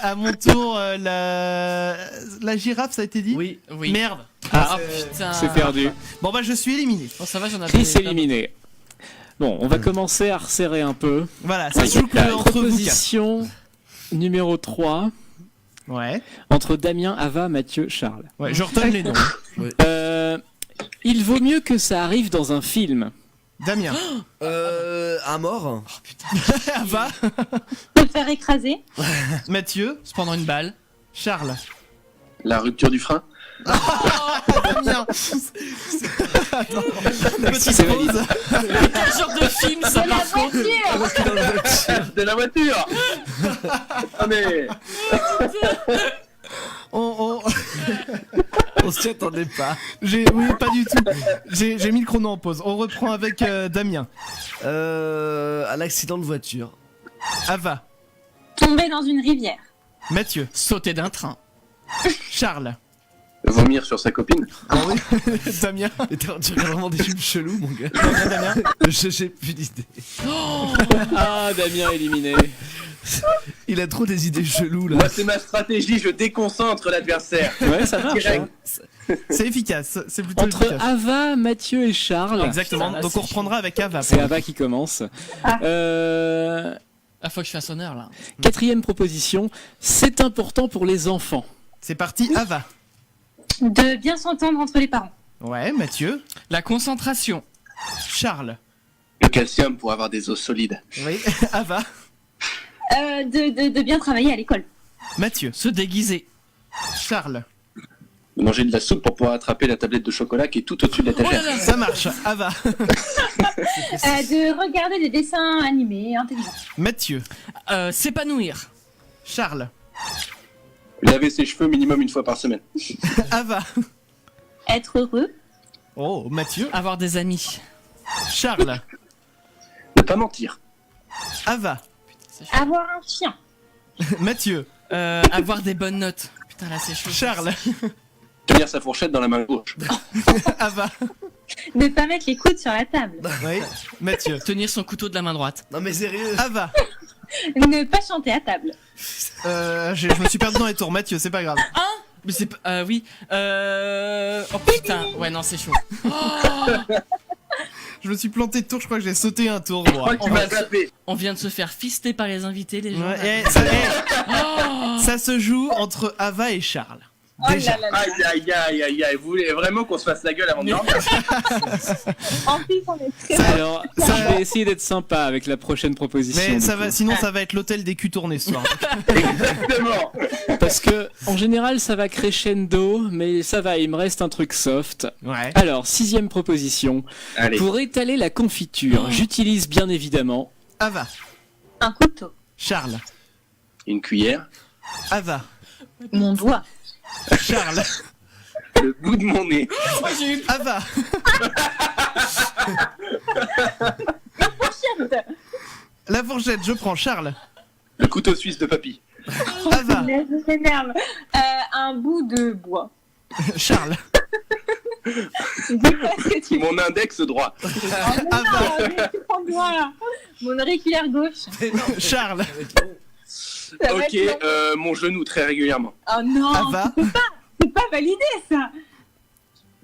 À mon tour, la girafe, ça a été dit? Oui. Oui. Merde. Ah putain. C'est perdu. Bon bah je suis éliminé. Bon, ça va, j'en avais. Chris éliminé. Bon, on va commencer à resserrer un peu. Voilà, ça se joue que La entre vous quatre. proposition numéro 3 Ouais. entre Damien, Ava, Mathieu, Charles. Ouais, je retourne les noms. Il vaut mieux que ça arrive dans un film. Damien. Un mort. Ava. Se faire écraser. Mathieu. Se prendre une balle. Charles. La rupture du frein. Damien. Attends. Petite C'est pause. Quel genre de film ça De la par contre voiture. De la voiture. Ah mais. On On s'y attendait pas. Oui, pas du tout. J'ai mis le chrono en pause. On reprend avec Damien. Un accident de voiture. Ava. Tomber dans une rivière. Mathieu. Sauter d'un train. Charles. Vomir sur sa copine. Damien. Et tu regardes vraiment des films chelous, mon gars. Damien. J'ai plus d'idées. Ah, Damien éliminé. Il a trop des idées cheloues là. Moi, c'est ma stratégie, je déconcentre l'adversaire. Ouais, ça marche. Direct. Hein. C'est efficace. C'est plutôt Entre efficace. Ava, Mathieu et Charles. Exactement. Putain, là, Donc c'est on reprendra avec Ava. C'est Ava qui commence. Ah. Ah, faut que je fasse honneur là. Quatrième proposition, c'est important pour les enfants. C'est parti, Ava. De bien s'entendre entre les parents. Ouais, Mathieu. La concentration. Charles. Le calcium pour avoir des os solides. Oui, Ava. De bien travailler à l'école. Mathieu. Se déguiser. Charles. De manger de la soupe pour pouvoir attraper la tablette de chocolat qui est tout au-dessus de l'étagère. Ça marche, Ava. De regarder des dessins animés intelligents. Mathieu. S'épanouir. Charles. Laver ses cheveux minimum une fois par semaine. Ava. Être heureux. Oh, Mathieu. Avoir des amis. Charles. Ne pas mentir. Ava. Avoir un chien. Mathieu. Avoir des bonnes notes. Putain, là c'est chaud. Charles. Tenir sa fourchette dans la main gauche. Ava. Ne pas mettre les coudes sur la table. Oui, Mathieu. Tenir son couteau de la main droite. Non mais sérieux. Ava. Ne pas chanter à table. Je me suis perdu dans les tours, Mathieu, c'est pas grave. Mais c'est pas. Oui. Oh putain. Ouais, non, c'est chaud. Je me suis planté de tour, je crois que j'ai sauté un tour. Je crois que tu m'as zappé. On vient de se faire fister par les invités, les gens. Ouais, Oh. ça se joue entre Ava et Charles. Oh Déjà. là là là. Aïe aïe aïe aïe aïe, vous voulez vraiment qu'on se fasse la gueule avant de dormir? En plus, on est très Alors, je vais essayer d'être sympa avec la prochaine proposition. Mais du ça coup. va, sinon ça va être l'hôtel des culs tournés ce soir. Exactement. Parce que, en général, ça va crescendo, mais ça va, il me reste un truc soft. Ouais. Alors, sixième proposition. Allez. Pour étaler la confiture, j'utilise bien évidemment Ava. un couteau. Charles. Une cuillère. Ava. Mon doigt. Charles. Le bout de mon nez. Ava. La fourchette, je prends. Charles. Le couteau suisse de papy. Ava. Je m'énerve. Un bout de bois. Charles. Dis pas ce que tu veux. Mon index droit. Ava. Tu prends moi. Mon auriculaire gauche. Charles. Ça va Ok, être long. mon genou très régulièrement. Oh non, Ava. c'est pas validé ça.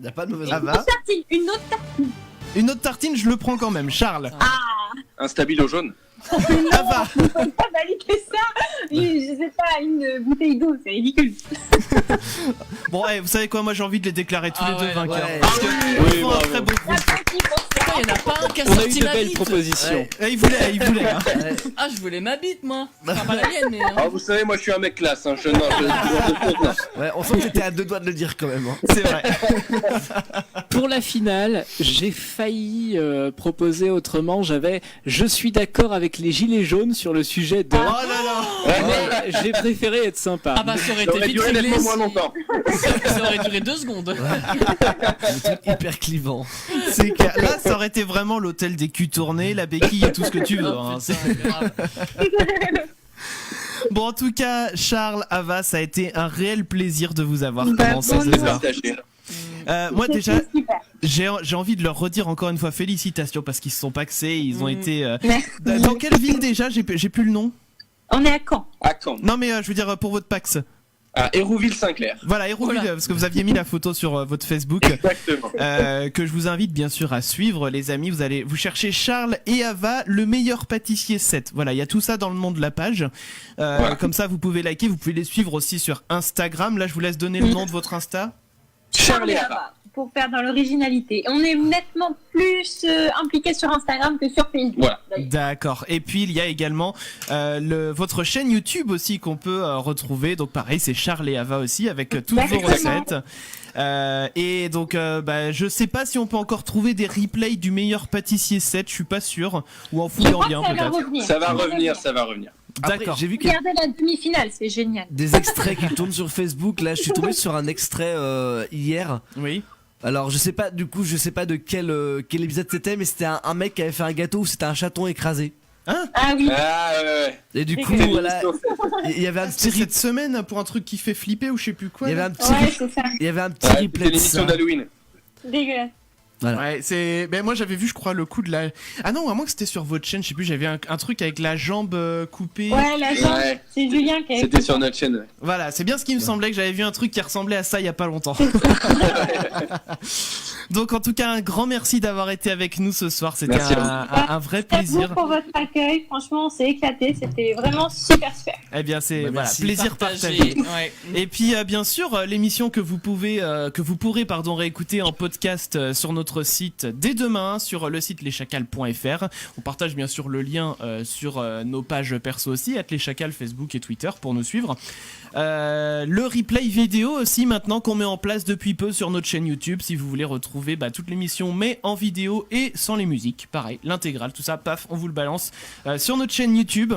Y a pas de mauvaise Une Ava. autre tartine, une autre tartine. Une autre tartine, je le prends quand même. Charles. Un stabilo jaune. Ava. On peut pas valider ça. Je sais pas, une bouteille d'eau, c'est ridicule. Bon, vous savez quoi, moi j'ai envie de les déclarer tous Ah les deux ouais, vainqueurs. ouais. Parce que Oui, ils font un bravo. très beau groupe. Putain, y en a pas un qui a On a eu sorti de ma belles bite. propositions. Ouais. Il voulait, hein. Ah, je voulais ma bite, moi. Enfin, pas la mienne, mais. Alors vous savez, moi je suis un mec classe. Hein. Non. Ouais, on sent que t'étais à deux doigts de le dire quand même. Hein. C'est vrai. Pour la finale, j'ai failli proposer autrement. Je suis d'accord avec les gilets jaunes sur le sujet de. Oh là là. Mais j'ai préféré être sympa. Ah bah, ça aurait Ça été aurait vite duré réglé. nettement moins longtemps. Ça aurait duré 2 secondes. Le truc hyper clivant. C'est que là, ça aurait été vraiment l'hôtel des culs tournés, la béquille et tout ce que tu veux. Oh, hein. putain, grave. Bon, en tout cas, Charles, Ava, ça a été un réel plaisir de vous avoir Bah, pendant ces bon, heures. Partagé. Moi déjà, C'était super. j'ai envie de leur redire encore une fois félicitations parce qu'ils se sont paxés, ils ont été. Merci. Dans quelle ville déjà? J'ai plus le nom. On est à Caen. À Caen. Non mais je veux dire pour votre pax. À Hérouville-Saint-Clair. Voilà, Hérouville, Voilà. parce que vous aviez mis la photo sur votre Facebook. Exactement. Que je vous invite bien sûr à suivre, les amis. Vous cherchez Charles et Ava, le meilleur pâtissier 7. Voilà, il y a tout ça dans le nom de la page. Voilà. Comme ça, vous pouvez liker, vous pouvez les suivre aussi sur Instagram. Là, je vous laisse donner le nom de votre Insta. Charles et Ava. Ava, pour faire dans l'originalité. On est nettement plus impliqué sur Instagram que sur Facebook. Voilà. d'ailleurs. D'accord. Et puis il y a également votre chaîne YouTube aussi qu'on peut retrouver. Donc pareil, c'est Charles et Ava aussi avec toutes vos Exactement. recettes. Et donc je sais pas si on peut encore trouver des replays du meilleur pâtissier 7, je suis pas sûr. Ou en Je fouillant crois bien que ça va peut-être. revenir. Ça va revenir, ça va revenir. Après, D'accord. j'ai vu qu'il y a Regardez la demi-finale, c'est génial. des extraits qui tournent sur Facebook. Là, je suis tombé sur un extrait hier. Oui. Alors, je sais pas de quel épisode c'était, mais c'était un mec qui avait fait un gâteau où c'était un chaton écrasé. Ah oui. Ah ouais. Et du C'est coup, que- voilà, il y avait un C'est petit cette semaine pour un truc qui fait flipper ou je sais plus quoi. il y avait là. un petit Ouais, c'est ça. il y avait un petit Ouais, replay c'était de l'émission ça. d'Halloween. Dégueulasse. Voilà. Ouais, c'est. Ben moi j'avais vu, je crois, le coup de la. Ah non, à moins que c'était sur votre chaîne, je sais plus. J'avais un truc avec la jambe coupée. Ouais, la jambe, Ouais. c'est Julien qui a C'était sur notre chaîne. Ouais. Voilà, c'est bien ce qui me semblait, que j'avais vu un truc qui ressemblait à ça il y a pas longtemps. Donc en tout cas, un grand merci d'avoir été avec nous ce soir. C'était Merci un vrai Merci à vous plaisir. pour votre accueil. Franchement, on s'est éclaté. C'était vraiment super. Eh bien, c'est Bah, voilà, merci. plaisir partagé. Ouais. Et puis bien sûr l'émission que vous pourrez réécouter en podcast sur notre site dès demain sur le site leschacals.fr. On partage bien sûr le lien sur nos pages perso aussi, @leschacals Facebook et Twitter pour nous suivre. Le replay vidéo aussi maintenant qu'on met en place depuis peu sur notre chaîne YouTube si vous voulez retrouver toute l'émission mais en vidéo et sans les musiques, pareil, l'intégrale, tout ça, paf, on vous le balance sur notre chaîne YouTube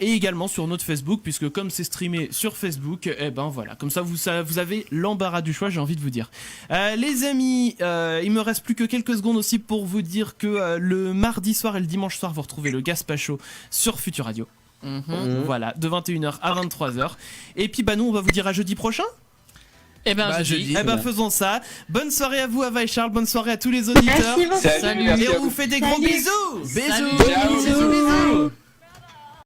et également sur notre Facebook, puisque comme c'est streamé sur Facebook, et ben voilà, comme ça vous avez l'embarras du choix, j'ai envie de vous dire. Les amis, il me reste plus que quelques secondes aussi pour vous dire que le mardi soir et le dimanche soir vous retrouvez le Gaspacho sur Futur Radio. Voilà, de 21h à 23h. Et puis nous on va vous dire à jeudi prochain. Et ben jeudi. Eh ben faisons ça. Bonne soirée à vous, Ava et Charles, bonne soirée à tous les auditeurs. Merci beaucoup. Salut, merci Et à on vous fait des gros Salut. bisous. Salut. Bisous. Bisous.